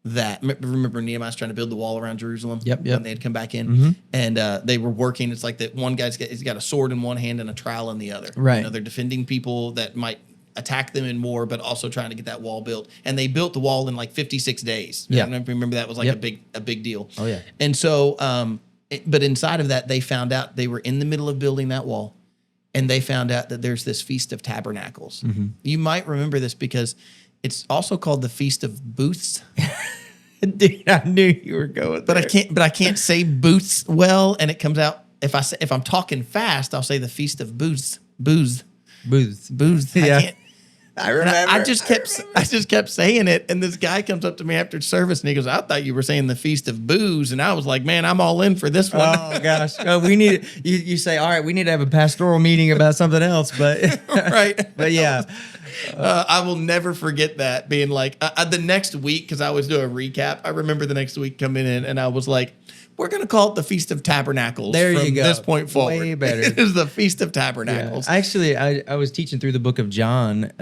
that, remember Nehemiah's trying to build the wall around Jerusalem. Yep. When they had come back in, and they were working. It's like that one he's got a sword in one hand and a trowel in the other. Right. They're defending people that might attack them in war, but also trying to get that wall built. And they built the wall in like 56 days. Yeah. I remember that was like a big deal. Oh, yeah. And so, but inside of that, they found out they were in the middle of building that wall, and they found out that there's this Feast of Tabernacles. Mm-hmm. You might remember this because it's also called the Feast of Booths. Dude, I knew you were going But I can't say booths well, and it comes out if I'm talking fast, I'll say the Feast of Booths. Booths. Yeah. I remember. I just kept saying it, and this guy comes up to me after service, and he goes, "I thought you were saying the Feast of Booze," and I was like, "Man, I'm all in for this one." Oh gosh, we need you say, all right, we need to have a pastoral meeting about something else, but right. but yeah. I will never forget that being like the next week, because I always do a recap. I remember the next week coming in, and I was like, "We're going to call it the Feast of Tabernacles." There from you go. This point forward, way better. It is the Feast of Tabernacles. Yeah. Actually, I was teaching through the book of John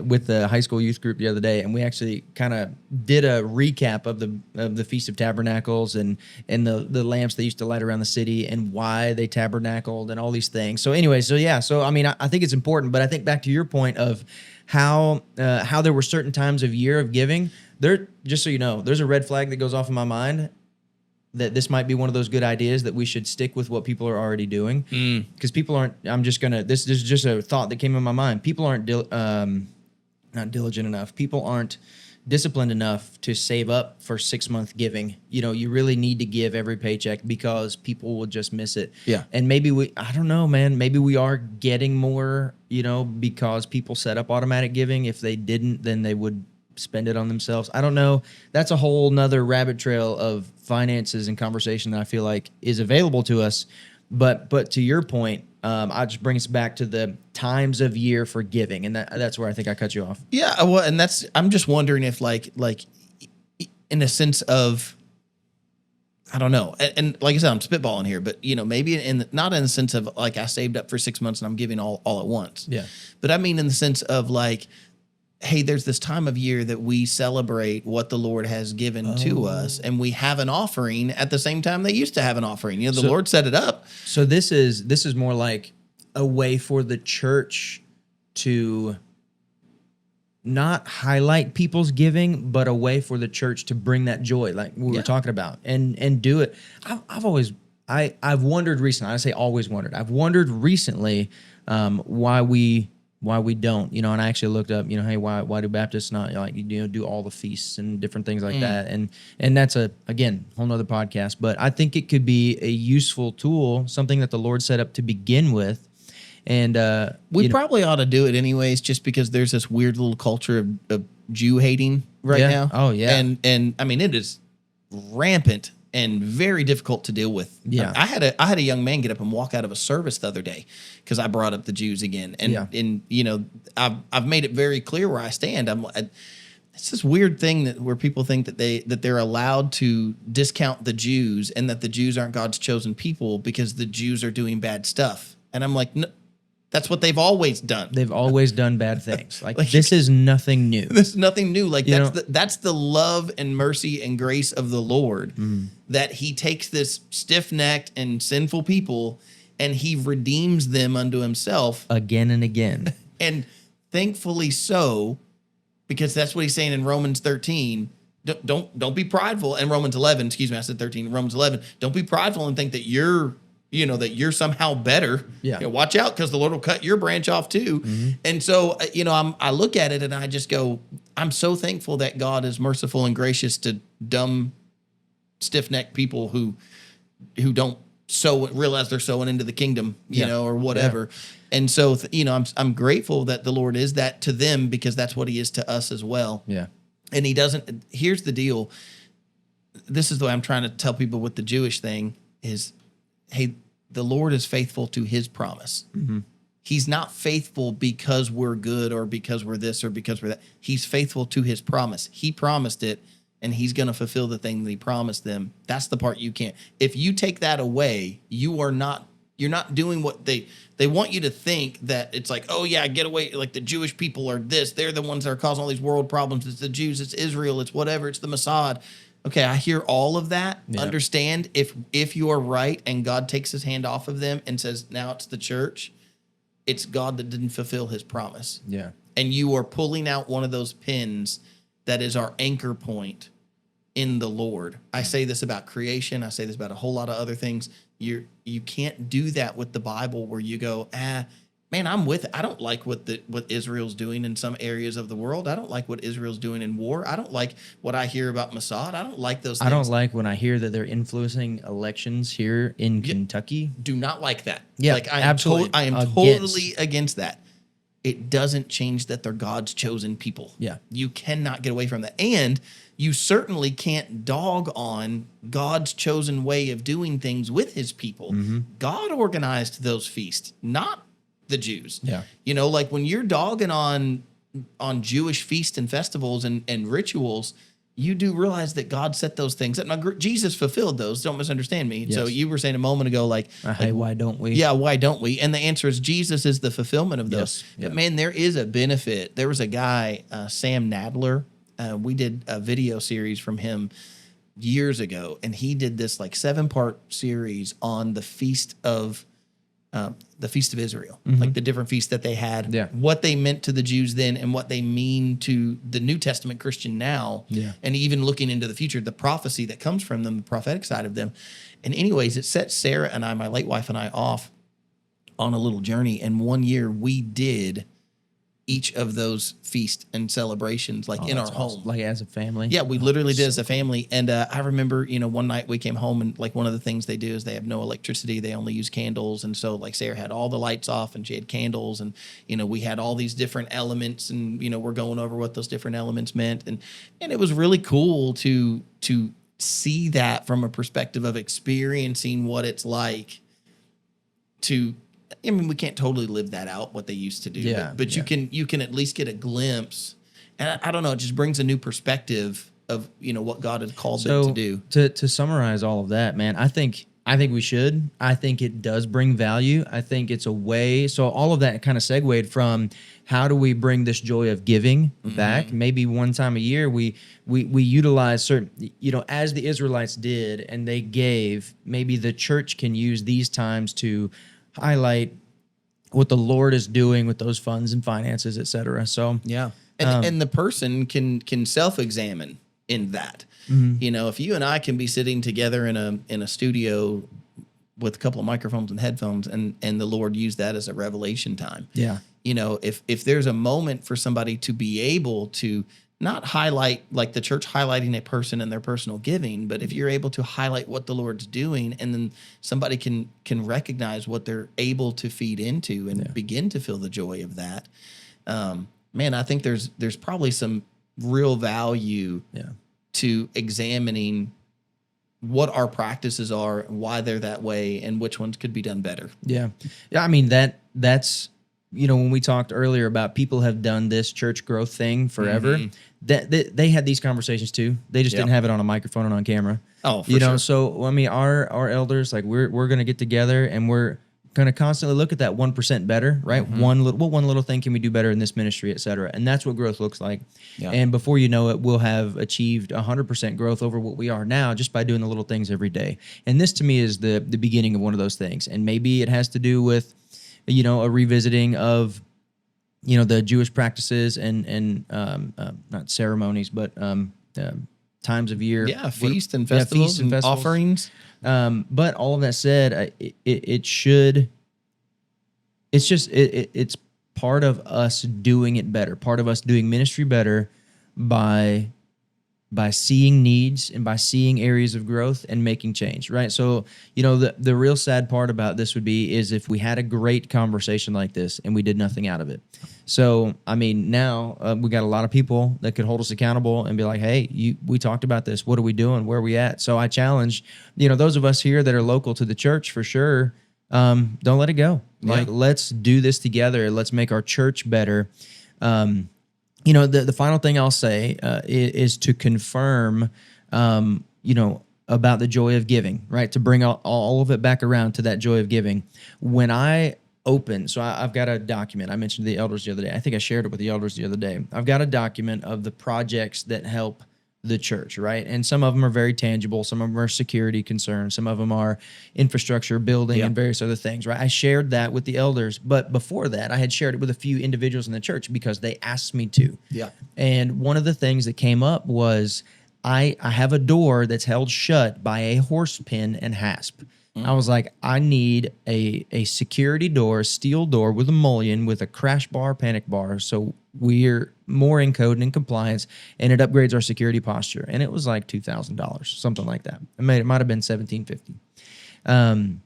with the high school youth group the other day, and we actually kind of did a recap of the Feast of Tabernacles and the lamps they used to light around the city and why they tabernacled and all these things. So anyway, so I mean, I think it's important, but I think back to your point of how there were certain times of year of giving. There, just so you know, there's a red flag that goes off in my mind that this might be one of those good ideas that we should stick with what people are already doing, because people aren't. This is just a thought that came in my mind. People aren't not diligent enough. People aren't disciplined enough to save up for 6-month giving. You know, you really need to give every paycheck because people will just miss it. Yeah. And maybe I don't know, man, maybe we are getting more, because people set up automatic giving. If they didn't, then they would spend it on themselves. I don't know. That's a whole nother rabbit trail of finances and conversation that I feel like is available to us. But to your point, I just bring us back to the times of year for giving, and that's where I think I cut you off. Yeah, well, and I'm just wondering if like in a sense of, I don't know, and like I said, I'm spitballing here, but maybe not in the sense of like I saved up for 6 months and I'm giving all at once. Yeah. But I mean in the sense of like, hey, there's this time of year that we celebrate what the Lord has given to us, and we have an offering at the same time they used to have an offering. The Lord set it up. So this is more like a way for the church to not highlight people's giving, but a way for the church to bring that joy, like we were talking about, and do it. I've wondered recently. I say always wondered. I've wondered recently why we don't, and I actually looked up, hey, why do Baptists not do all the feasts and different things like that? And that's again, whole nother podcast, but I think it could be a useful tool, something that the Lord set up to begin with. And we probably ought to do it anyways, just because there's this weird little culture of Jew hating right now. Oh yeah. And I mean, it is rampant and very difficult to deal with. Yeah. I had a young man get up and walk out of a service the other day because I brought up the Jews again. And I've made it very clear where I stand. It's this weird thing where people think that they're allowed to discount the Jews and that the Jews aren't God's chosen people because the Jews are doing bad stuff. And I'm like, no, that's what they've always done. They've always done bad things. Like this is nothing new. This is nothing new. Like that's the love and mercy and grace of the Lord, that he takes this stiff-necked and sinful people and he redeems them unto himself again and again. And thankfully so, because that's what he's saying in Romans 13. Don't be prideful. And Romans 11, excuse me, I said 13. Romans 11, don't be prideful and think that you're somehow better. Yeah. Watch out, because the Lord will cut your branch off too. And so, I look at it and I just go, I'm so thankful that God is merciful and gracious to dumb, stiff-necked people who don't realize they're sowing into the kingdom, or whatever. Yeah. And so, I'm grateful that the Lord is that to them, because that's what he is to us as well. Yeah. And he doesn't, here's the deal. This is the way I'm trying to tell people with the Jewish thing is, hey, the Lord is faithful to his promise. He's not faithful because we're good or because we're this or because we're that. He's faithful to his promise. He promised it, and he's going to fulfill the thing that he promised them. That's the part you can't. If you take that away, you're not doing what they want you to think, that it's like, oh yeah, get away. Like the Jewish people are this. They're the ones that are causing all these world problems. It's the Jews. It's Israel. It's whatever. It's the Mossad. Okay, I hear all of that. Yeah. Understand if you are right and God takes his hand off of them and says, now it's the church, it's God that didn't fulfill his promise. Yeah. and you are pulling out one of those pins that is our anchor point in the Lord. I say this about creation. I say this about a whole lot of other things. You can't do that with the Bible where you go, man, I'm with it. I don't like what Israel's doing in some areas of the world. I don't like what Israel's doing in war. I don't like what I hear about Mossad. I don't like those things. I don't like when I hear that they're influencing elections here in Kentucky. Do not like that. Yeah, like absolutely. I am totally against that. It doesn't change that they're God's chosen people. Yeah. You cannot get away from that. And you certainly can't dog on God's chosen way of doing things with his people. Mm-hmm. God organized those feasts, not the Jews. Yeah. You know, like when you're dogging on Jewish feasts and festivals and rituals, you do realize that God set those things up. Now, Jesus fulfilled those. Don't misunderstand me. Yes. So you were saying a moment ago, hey, why don't we? Yeah, why don't we? And the answer is Jesus is the fulfillment of those. Yes. Yeah. But man, there is a benefit. There was a guy, Sam Nadler. We did a video series from him years ago, and he did this like 7-part series on the Feast of Israel, like the different feasts that they had, what they meant to the Jews then, and what they mean to the New Testament Christian now, and even looking into the future, the prophecy that comes from them, the prophetic side of them. And anyways, it set Sarah and I, my late wife and I, off on a little journey. And one year we did each of those feasts and celebrations, like in our home. Like as a family? Yeah, we literally did as a family. And I remember, one night we came home and like one of the things they do is they have no electricity. They only use candles. And so like Sarah had all the lights off and she had candles and, we had all these different elements and, we're going over what those different elements meant. And it was really cool to see that from a perspective of experiencing what it's like we can't totally live that out, what they used to do, but you can at least get a glimpse. And I don't know, it just brings a new perspective of, what God had called them to do. To summarize all of that, man, I think we should. I think it does bring value. I think it's a way. So all of that kind of segued from how do we bring this joy of giving back? Maybe one time a year we utilize certain, as the Israelites did, and they gave. Maybe the church can use these times to highlight what the Lord is doing with those funds and finances, et cetera. So and the person can self-examine in that. If you and I can be sitting together in a studio with a couple of microphones and headphones, and the Lord used that as a revelation time. Yeah. If there's a moment for somebody to be able to not highlight like the church highlighting a person and their personal giving, but if you're able to highlight what the Lord's doing, and then somebody can recognize what they're able to feed into and begin to feel the joy of that, man, I think there's probably some real value to examining what our practices are, why they're that way, and which ones could be done better. Yeah. I mean, that's when we talked earlier about people have done this church growth thing forever, that they had these conversations too. They just didn't have it on a microphone and on camera. Oh, for sure. So I mean, our elders, like we're going to get together and we're going to constantly look at that 1% better, right? One little thing can we do better in this ministry, et cetera. And that's what growth looks like. Yeah. And before you know it, we'll have achieved 100% growth over what we are now just by doing the little things every day. And this to me is the beginning of one of those things. And maybe it has to do with a revisiting of, the Jewish practices and not ceremonies, but times of year. Yeah, feast and festivals and offerings. But all of that said, it's part of us doing it better, part of us doing ministry better by seeing needs and by seeing areas of growth and making change, right? So, the real sad part about this would be is if we had a great conversation like this and we did nothing out of it. So, I mean, now we got a lot of people that could hold us accountable and be like, hey, we talked about this. What are we doing? Where are we at? So I challenge, those of us here that are local to the church for sure, don't let it go. Yeah. Like, let's do this together. Let's make our church better. The final thing I'll say is to confirm, about the joy of giving, right? To bring all of it back around to that joy of giving. When I open, so I've got a document. I mentioned to the elders the other day. I think I shared it with the elders the other day. I've got a document of the projects that help the church, right? And some of them are very tangible. Some of them are security concerns. Some of them are infrastructure, building, and various other things, right? I shared that with the elders. But before that, I had shared it with a few individuals in the church because they asked me to. Yeah. And one of the things that came up was I have a door that's held shut by a horse pin and hasp. I was like, I need a security door, a steel door with a mullion with a crash bar, panic bar. So we're more in code and in compliance, and it upgrades our security posture. And it was like $2,000, something like that. It might have been $1,750. And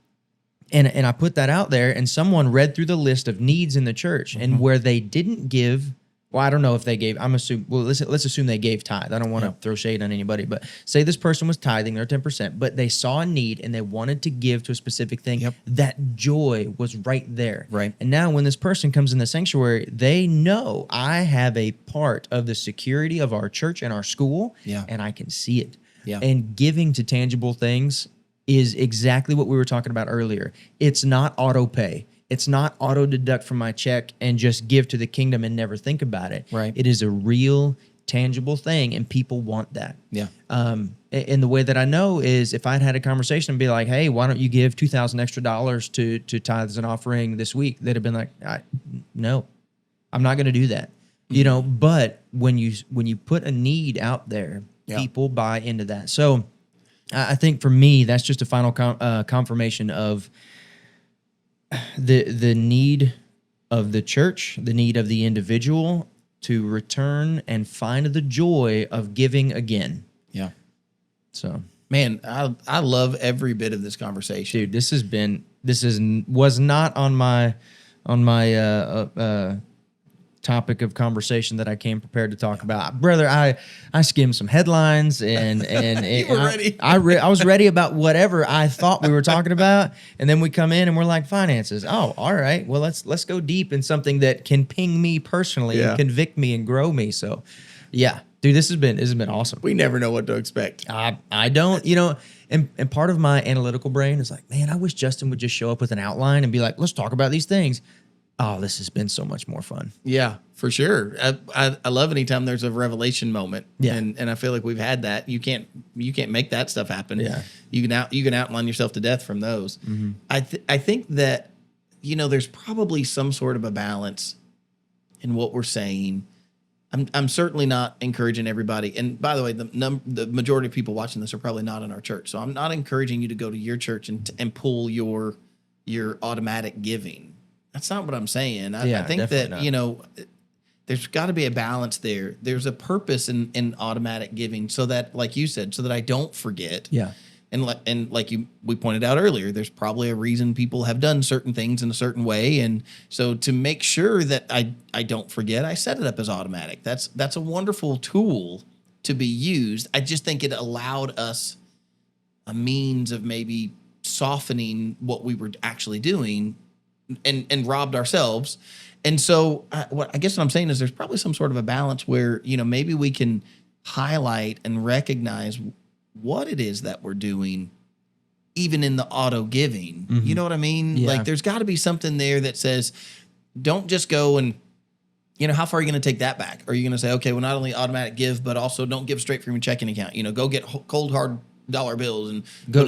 I put that out there, and someone read through the list of needs in the church, and where they didn't give. Well, I don't know if they gave. Let's assume they gave tithe. I don't want to throw shade on anybody, but say this person was tithing their 10%, but they saw a need and they wanted to give to a specific thing. That joy was right there. Right. And now when this person comes in the sanctuary, they know I have a part of the security of our church and our school, and I can see it. Yeah. And giving to tangible things is exactly what we were talking about earlier. It's not auto pay. It's not auto deduct from my check and just give to the kingdom and never think about it. Right. It is a real, tangible thing, and people want that. Yeah. And the way that I know is if I'd had a conversation and be like, "Hey, why don't you give $2,000 extra to tithes and offering this week?" They'd have been like, "No, I'm not going to do that." You know. But when you put a need out there, people buy into that. So I think for me, that's just a final confirmation of the need of the church, the need of the individual to return and find the joy of giving again. Yeah. So, man, I love every bit of this conversation, dude. Was not on my topic of conversation that I came prepared to talk about, brother. I skimmed some headlines and you were ready. I was ready about whatever I thought we were talking about, and then we come in and we're like finances. Oh, all right. Well, let's go deep in something that can ping me personally and convict me and grow me. So, yeah, dude, this has been awesome. We never know what to expect. I don't, and part of my analytical brain is like, man, I wish Justin would just show up with an outline and be like, let's talk about these things. Oh, this has been so much more fun. Yeah, for sure. I love anytime there's a revelation moment. Yeah. And I feel like we've had that. You can't make that stuff happen. Yeah. You can outline yourself to death from those. Mm-hmm. I think that, there's probably some sort of a balance in what we're saying. I'm certainly not encouraging everybody. And by the way, the majority of people watching this are probably not in our church. So I'm not encouraging you to go to your church and pull your automatic giving. That's not what I'm saying. I think that, not. There's got to be a balance there. There's a purpose in automatic giving so that, like you said, so that I don't forget. Yeah. And like we pointed out earlier, there's probably a reason people have done certain things in a certain way. And so to make sure that I don't forget, I set it up as automatic. That's a wonderful tool to be used. I just think it allowed us a means of maybe softening what we were actually doing and robbed ourselves. And so I guess what I'm saying is there's probably some sort of a balance where, maybe we can highlight and recognize what it is that we're doing, even in the auto giving. Mm-hmm. You know what I mean? Yeah. Like there's got to be something there that says, don't just go and, how far are you going to take that back? Are you going to say, okay, well, not only automatic give, but also don't give straight from your checking account, go get cold hard dollar bills and go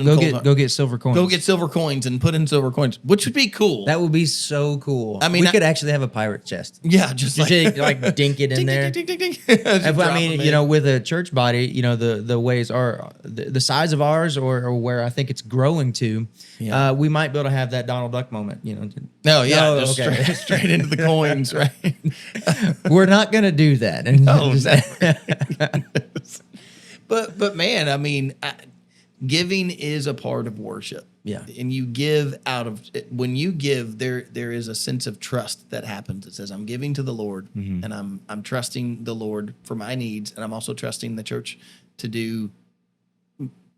get silver coins. Go get silver coins and put in silver coins, which would be cool. That would be so cool. I mean, we could actually have a pirate chest. Yeah, just like dink it in there. Ding, ding, ding, ding. I mean, with a church body, the ways are the size of ours or where I think it's growing to. Yeah. We might be able to have that Donald Duck moment. No, yeah, okay. straight into the coins, right? We're not gonna do that. No, but man, I mean. Giving is a part of worship. Yeah. And you give when you give, there is a sense of trust that happens. It says, I'm giving to the Lord, mm-hmm. and I'm trusting the Lord for my needs, and I'm also trusting the church to do,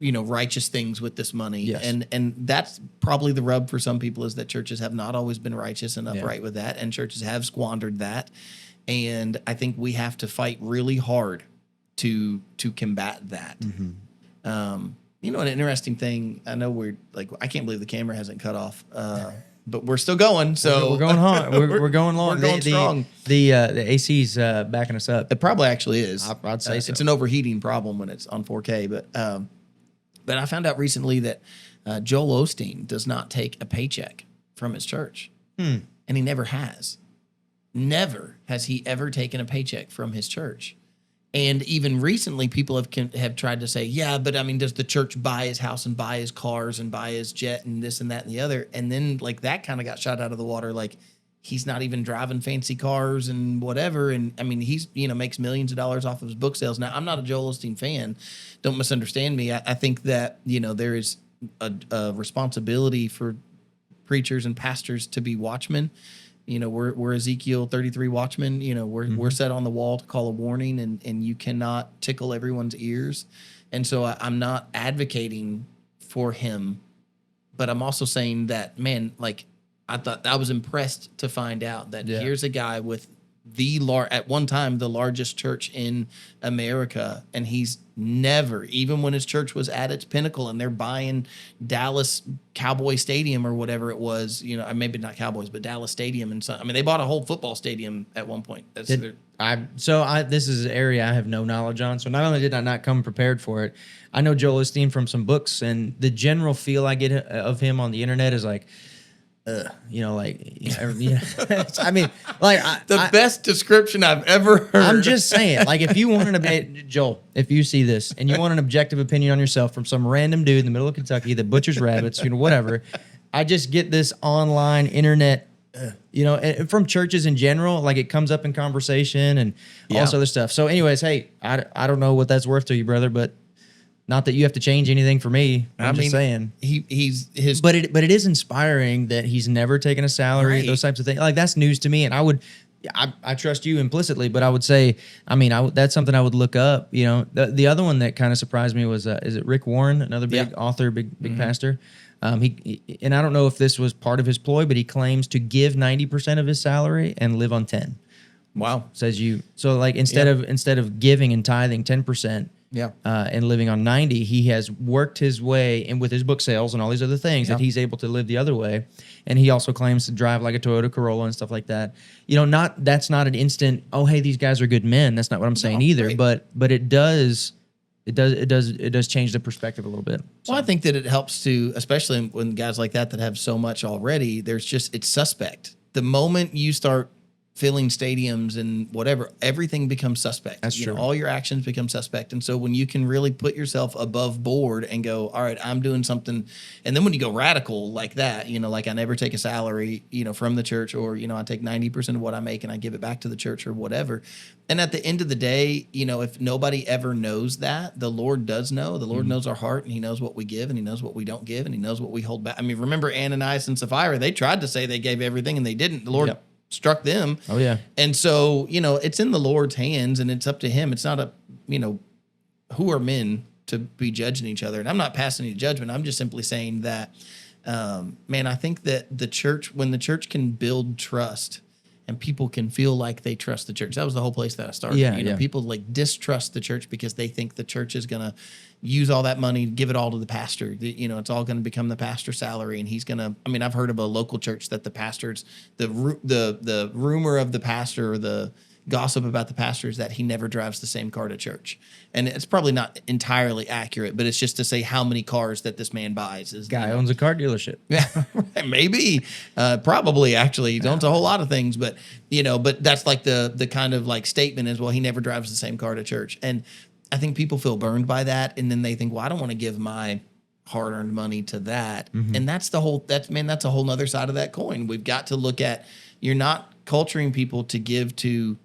righteous things with this money. Yes. And that's probably the rub for some people is that churches have not always been righteous and upright with that, and churches have squandered that. And I think we have to fight really hard to combat that. Mm-hmm. An interesting thing, I know I can't believe the camera hasn't cut off. but we're still going. So we're going hard. We're going long. We're going strong. The AC's backing us up. It probably actually is. I'd say so. It's an overheating problem when it's on 4K. But I found out recently that Joel Osteen does not take a paycheck from his church, and he never has. Never has he ever taken a paycheck from his church. And even recently, people have tried to say, yeah, but I mean, does the church buy his house and buy his cars and buy his jet and this and that and the other? And then like that kind of got shot out of the water. Like he's not even driving fancy cars and whatever. And I mean, he's, makes millions of dollars off of his book sales. Now, I'm not a Joel Osteen fan. Don't misunderstand me. I think that, there is a responsibility for preachers and pastors to be watchmen. We're Ezekiel 33 watchmen. We're set on the wall to call a warning, and you cannot tickle everyone's ears. And so I'm not advocating for him, but I'm also saying that, man, like I thought I was impressed to find out that here's a guy with at one time the largest church in America, and he's never, even when his church was at its pinnacle and they're buying Dallas Cowboy Stadium or whatever it was, maybe not Cowboys, but Dallas Stadium, and so, I mean, they bought a whole football stadium at one point. This is an area I have no knowledge on. So not only did I not come prepared for it, I know Joel Osteen from some books, and the general feel I get of him on the internet is like, I mean, like the best description I've ever heard. I'm just saying, like, if you wanted Joel, if you see this and you want an objective opinion on yourself from some random dude in the middle of Kentucky that butchers rabbits, whatever, I just get this online internet, and from churches in general, like it comes up in conversation and all this other stuff. So, anyways, hey, I don't know what that's worth to you, brother, but. Not that you have to change anything for me. I'm just saying. But it is inspiring that he's never taken a salary, those types of things. Like that's news to me, and I trust you implicitly, but I would say, that's something I would look up. The other one that kind of surprised me was is it Rick Warren, another big author, big pastor. He and I don't know if this was part of his ploy, but he claims to give 90% of his salary and live on 10. Wow, says you. So like instead of giving and tithing 10%. And living on 90, he has worked his way, and with his book sales and all these other things, that he's able to live the other way. And he also claims to drive like a Toyota Corolla and stuff like that. That's not an instant, oh, hey, these guys are good men. That's not what I'm saying either. Right. But it does change the perspective a little bit. So. Well, I think that it helps to, especially when guys like that have so much already, it's suspect. The moment you start filling stadiums and whatever, everything becomes suspect. That's true. All your actions become suspect. And so when you can really put yourself above board and go, all right, I'm doing something. And then when you go radical like that, like I never take a salary, from the church, or, I take 90% of what I make and I give it back to the church or whatever. And at the end of the day, if nobody ever knows that, the Lord does know. The Lord knows our heart, and he knows what we give, and he knows what we don't give, and he knows what we hold back. I mean, remember Ananias and Sapphira, they tried to say they gave everything and they didn't. The Lord struck them. Oh yeah. And so, it's in the Lord's hands, and it's up to him. It's not who are men to be judging each other. And I'm not passing any judgment. I'm just simply saying that, I think that when the church can build trust and people can feel like they trust the church. That was the whole place that I started. People like distrust the church because they think the church is going to use all that money, give it all to the pastor. It's all going to become the pastor's salary, and he's going to. I mean, I've heard of a local church that the pastors, the rumor of the pastor, or the gossip about the pastor is that he never drives the same car to church. And it's probably not entirely accurate, but it's just to say how many cars that this man buys. Guy owns a car dealership. Yeah, maybe, probably actually. He owns a whole lot of things, but but that's like the kind of like statement is, well, he never drives the same car to church. And I think people feel burned by that, and then they think, well, I don't want to give my hard-earned money to that. And that's a whole nother side of that coin. We've got to look at, you're not culturing people to give to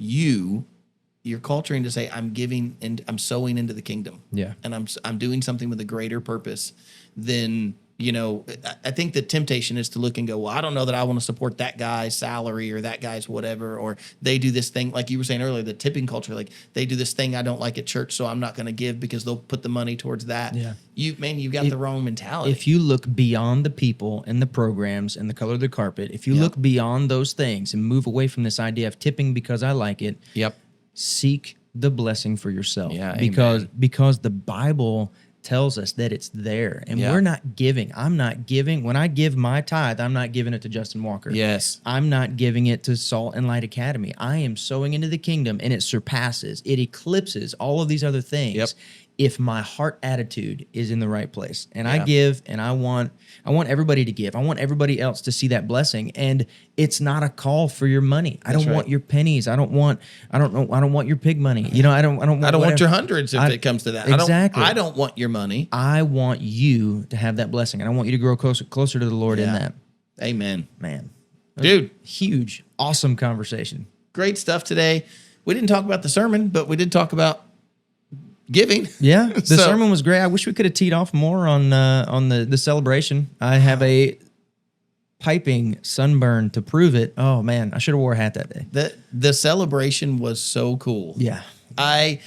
you're culturing to say, I'm giving and I'm sowing into the kingdom. Yeah. And I'm doing something with a greater purpose than, I think the temptation is to look and go, well, I don't know that I want to support that guy's salary or that guy's whatever, or they do this thing, like you were saying earlier, the tipping culture, like they do this thing I don't like at church, so I'm not going to give because they'll put the money towards that. Yeah. You've got the wrong mentality. If you look beyond the people and the programs and the color of the carpet, if you look beyond those things and move away from this idea of tipping because I like it, Yep. seek the blessing for yourself. Yeah, because the Bible tells us that it's there, and Yeah. we're not giving. I'm not giving. When I give my tithe, I'm not giving it to Justin Walker. Yes. I'm not giving it to Salt and Light Academy. I am sowing into the kingdom, and it surpasses, it eclipses all of these other things. Yep. If my heart attitude is in the right place, and I Yeah. give, and I want everybody to give. I want everybody else to see that blessing. And it's not a call for your money. I That's don't right. want your pennies. I don't want your pig money. You know, I don't want want your whatever. hundreds if it comes to that. Exactly. I don't want your money. I want you to have that blessing, and I want you to grow closer to the Lord in Yeah. that. Amen. Man, Dude, huge, awesome conversation. great stuff today. We didn't talk about the sermon, but we did talk about giving. Yeah, the So- sermon was great. I wish we could have teed off more on the celebration. I have a piping sunburn to prove it. Oh man, I should have wore a hat that day. The celebration was so cool. Yeah, I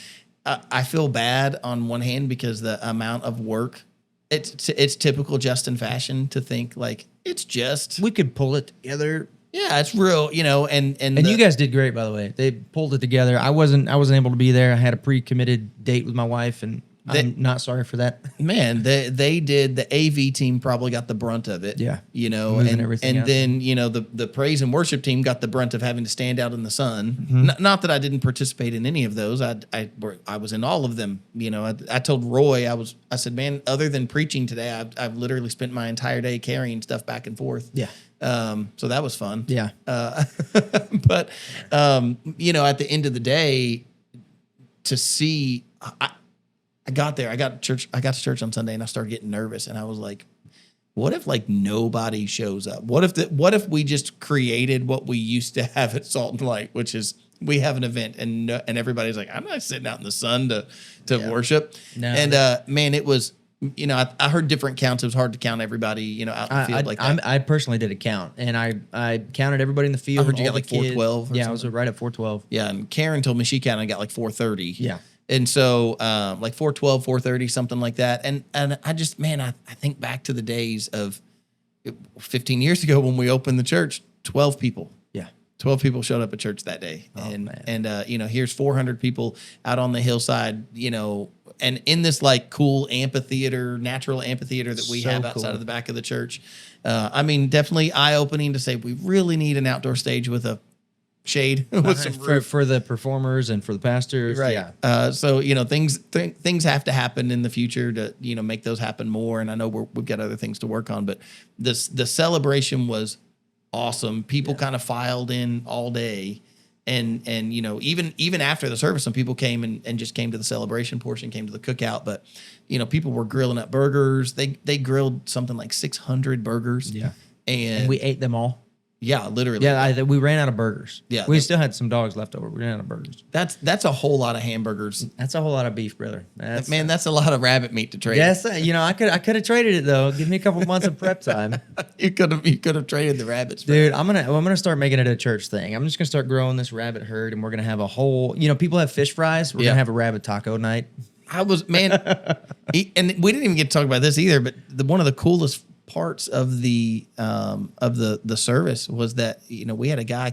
feel bad on one hand because the amount of work. It's typical Justin fashion to think like it's just we could pull it together. yeah, it's real, and You guys did great, by the way. They pulled it together. I wasn't able to be there. I had a pre-committed date with my wife, and I'm not sorry for that. man, they did. The AV team probably got the brunt of it. Yeah. and everything out. then the praise and worship team got the brunt of having to stand out in the sun. Mm-hmm. Not that I didn't participate in any of those. I was in all of them. I told Roy I said, man, other than preaching today, I've literally spent my entire day carrying stuff back and forth. Yeah. So that was fun. Yeah. But at the end of the day, to see, I got there. I got to church on Sunday, and I started getting nervous. And I was like, "What if like nobody shows up? What if we just created what we used to have at Salt and Light, which is we have an event, and everybody's like, I'm not sitting out in the sun to worship." No. And man, it was. I heard different counts. It was hard to count everybody, out in the field like that. I personally did a count, and I counted everybody in the field. I heard you all got the like kids. 412 or Yeah, I was something. right at 412. Yeah, and Karen told me she counted and got like 430. Yeah. And so like 412, 430, something like that. And I just, man, I think back to the days of 15 years ago when we opened the church, 12 people. Yeah. 12 people showed up at church that day. Man. Here's 400 people out on the hillside, and in this like cool amphitheater, natural amphitheater that we So have outside cool. of the back of the church. Definitely eye-opening to say we really need an outdoor stage with a shade with some roof. for the performers and for the pastors. Right. Yeah. So things have to happen in the future to make those happen more. And I know we've got other things to work on, but the celebration was awesome. People kind of filed in all day, and even after the service, some people came and just came to the celebration portion, came to the cookout. But people were grilling up burgers. They grilled something like 600 burgers. Yeah. and We ate them all. yeah, literally. Yeah, we ran out of burgers. Yeah, we still had some dogs left over. We ran out of burgers. That's a whole lot of hamburgers. That's a whole lot of beef, brother. That's a lot of rabbit meat to trade. Yes, I could have traded it though. Give me a couple months of prep time, You could have traded the rabbits, dude. I'm gonna start making it a church thing. I'm just gonna start growing this rabbit herd, and we're gonna have a whole. People have fish fries. We're Yeah. gonna have a rabbit taco night. I was man, and we didn't even get to talk about this either. But one of the coolest parts of the service was that we had a guy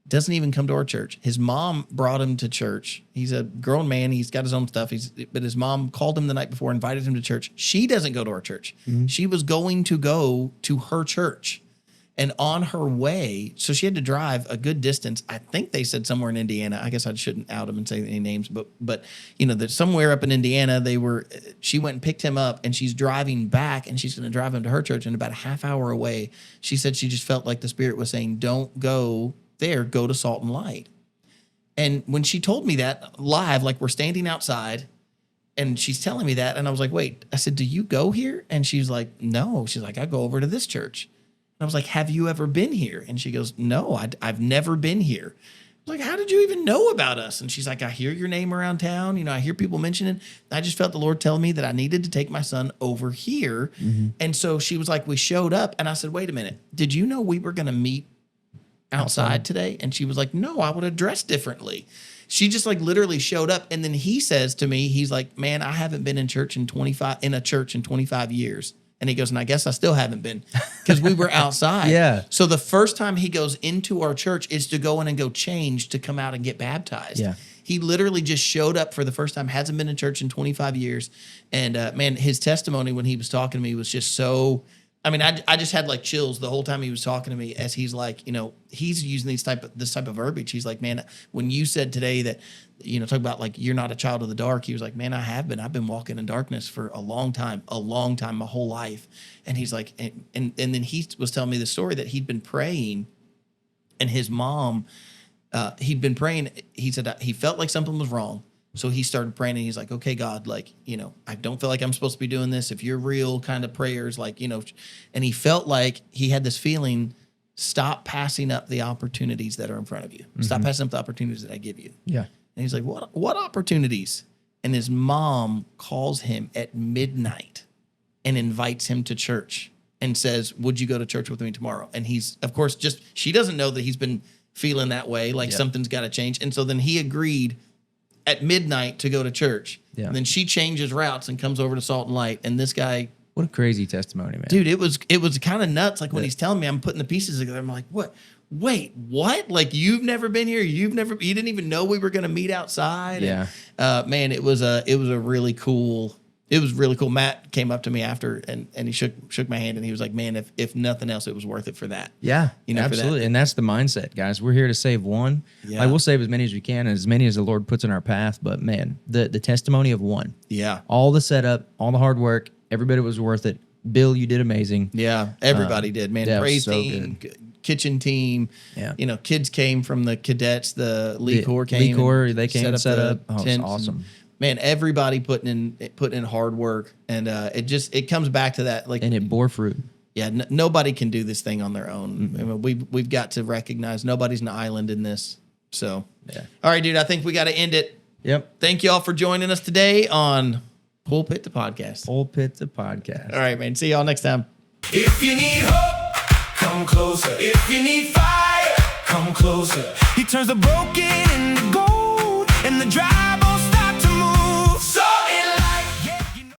doesn't even come to our church. His mom brought him to church. He's a grown man. He's got his own stuff. But his mom called him the night before, invited him to church. She doesn't go to our church. Mm-hmm. She was going to go to her church. And on her way, so she had to drive a good distance. I think they said somewhere in Indiana. I guess I shouldn't out them and say any names, but that somewhere up in Indiana, she went and picked him up, and she's driving back, and she's going to drive him to her church. And about a half hour away, she said she just felt like the Spirit was saying, "Don't go there, go to Salt and Light." And when she told me that live, like we're standing outside, and she's telling me that, and I was like, "Wait," I said, "Do you go here?" And she's like, "No." She's like, "I go over to this church." I was like, "Have you ever been here?" And she goes, "No, I've never been here." I was like, "How did you even know about us?" And she's like, "I hear your name around town. I hear people mentioning. I just felt the Lord telling me that I needed to take my son over here." Mm-hmm. And so she was like, we showed up, and I said, "Wait a minute. Did you know we were going to meet outside today?" And she was like, "No, I would have dressed differently." She just like literally showed up. And then he says to me, he's like, "Man, I haven't been in a church in 25 years. And he goes, "And I guess I still haven't been," because we were outside. Yeah. So the first time he goes into our church is to go in and go change to come out and get baptized. Yeah. He literally just showed up for the first time, hasn't been in church in 25 years. And man, his testimony when he was talking to me was just so, I mean, I just had like chills the whole time he was talking to me, as he's like, you know, he's using this type of verbiage. He's like, man, when you said today that, you know, talk about like, you're not a child of the dark. He was like, man, I have been. I've been walking in darkness for a long time, my whole life. And he's like, and then he was telling me the story that he'd been praying, and his mom, he'd been praying. He said he felt like something was wrong. So he started praying, and he's like, okay, God, like, you know, I don't feel like I'm supposed to be doing this. If you're real, kind of prayers, like, you know, and he felt like he had this feeling, stop passing up the opportunities that are in front of you. Stop passing up the opportunities that I give you. Yeah. And he's like, what opportunities? And his mom calls him at midnight and invites him to church and says, would you go to church with me tomorrow? And he's, of course, she doesn't know that he's been feeling that way, like something's got to change. And so then he agreed at midnight to go to church. Yeah. And then she changes routes and comes over to Salt and Light. And this guy, what a crazy testimony, man. Dude, it was kind of nuts. Like when he's telling me, I'm putting the pieces together. I'm like, what? Wait, what? Like you've never been here? You didn't even know we were going to meet outside? Yeah. And, man, it was a really cool. It was really cool. Matt came up to me after and he shook my hand, and he was like, man, if nothing else, it was worth it for that. Yeah, you know, absolutely. And that's the mindset, guys. We're here to save one. Yeah. Like we'll save as many as we can, and as many as the Lord puts in our path. But man, the testimony of one. Yeah. All the setup, all the hard work, every bit of it was worth it. Bill, you did amazing. Yeah. Everybody did, man. Praise so team, kitchen team. Yeah. You know, kids came from the cadets, the Lee Corps came. Lee Corps, they came and set up. Oh, it's awesome. And, man, everybody putting in hard work, and it comes back to that, like, and it bore fruit. Yeah, nobody can do this thing on their own. I mean, we've got to recognize nobody's an island in this. So, yeah. All right, dude, I think we got to end it. Yep. Thank you all for joining us today on Pulpit the Podcast. Pulpit the Podcast. All right, man. See y'all next time. If you need hope, come closer. If you need fire, come closer. He turns the broken into gold and the dry bones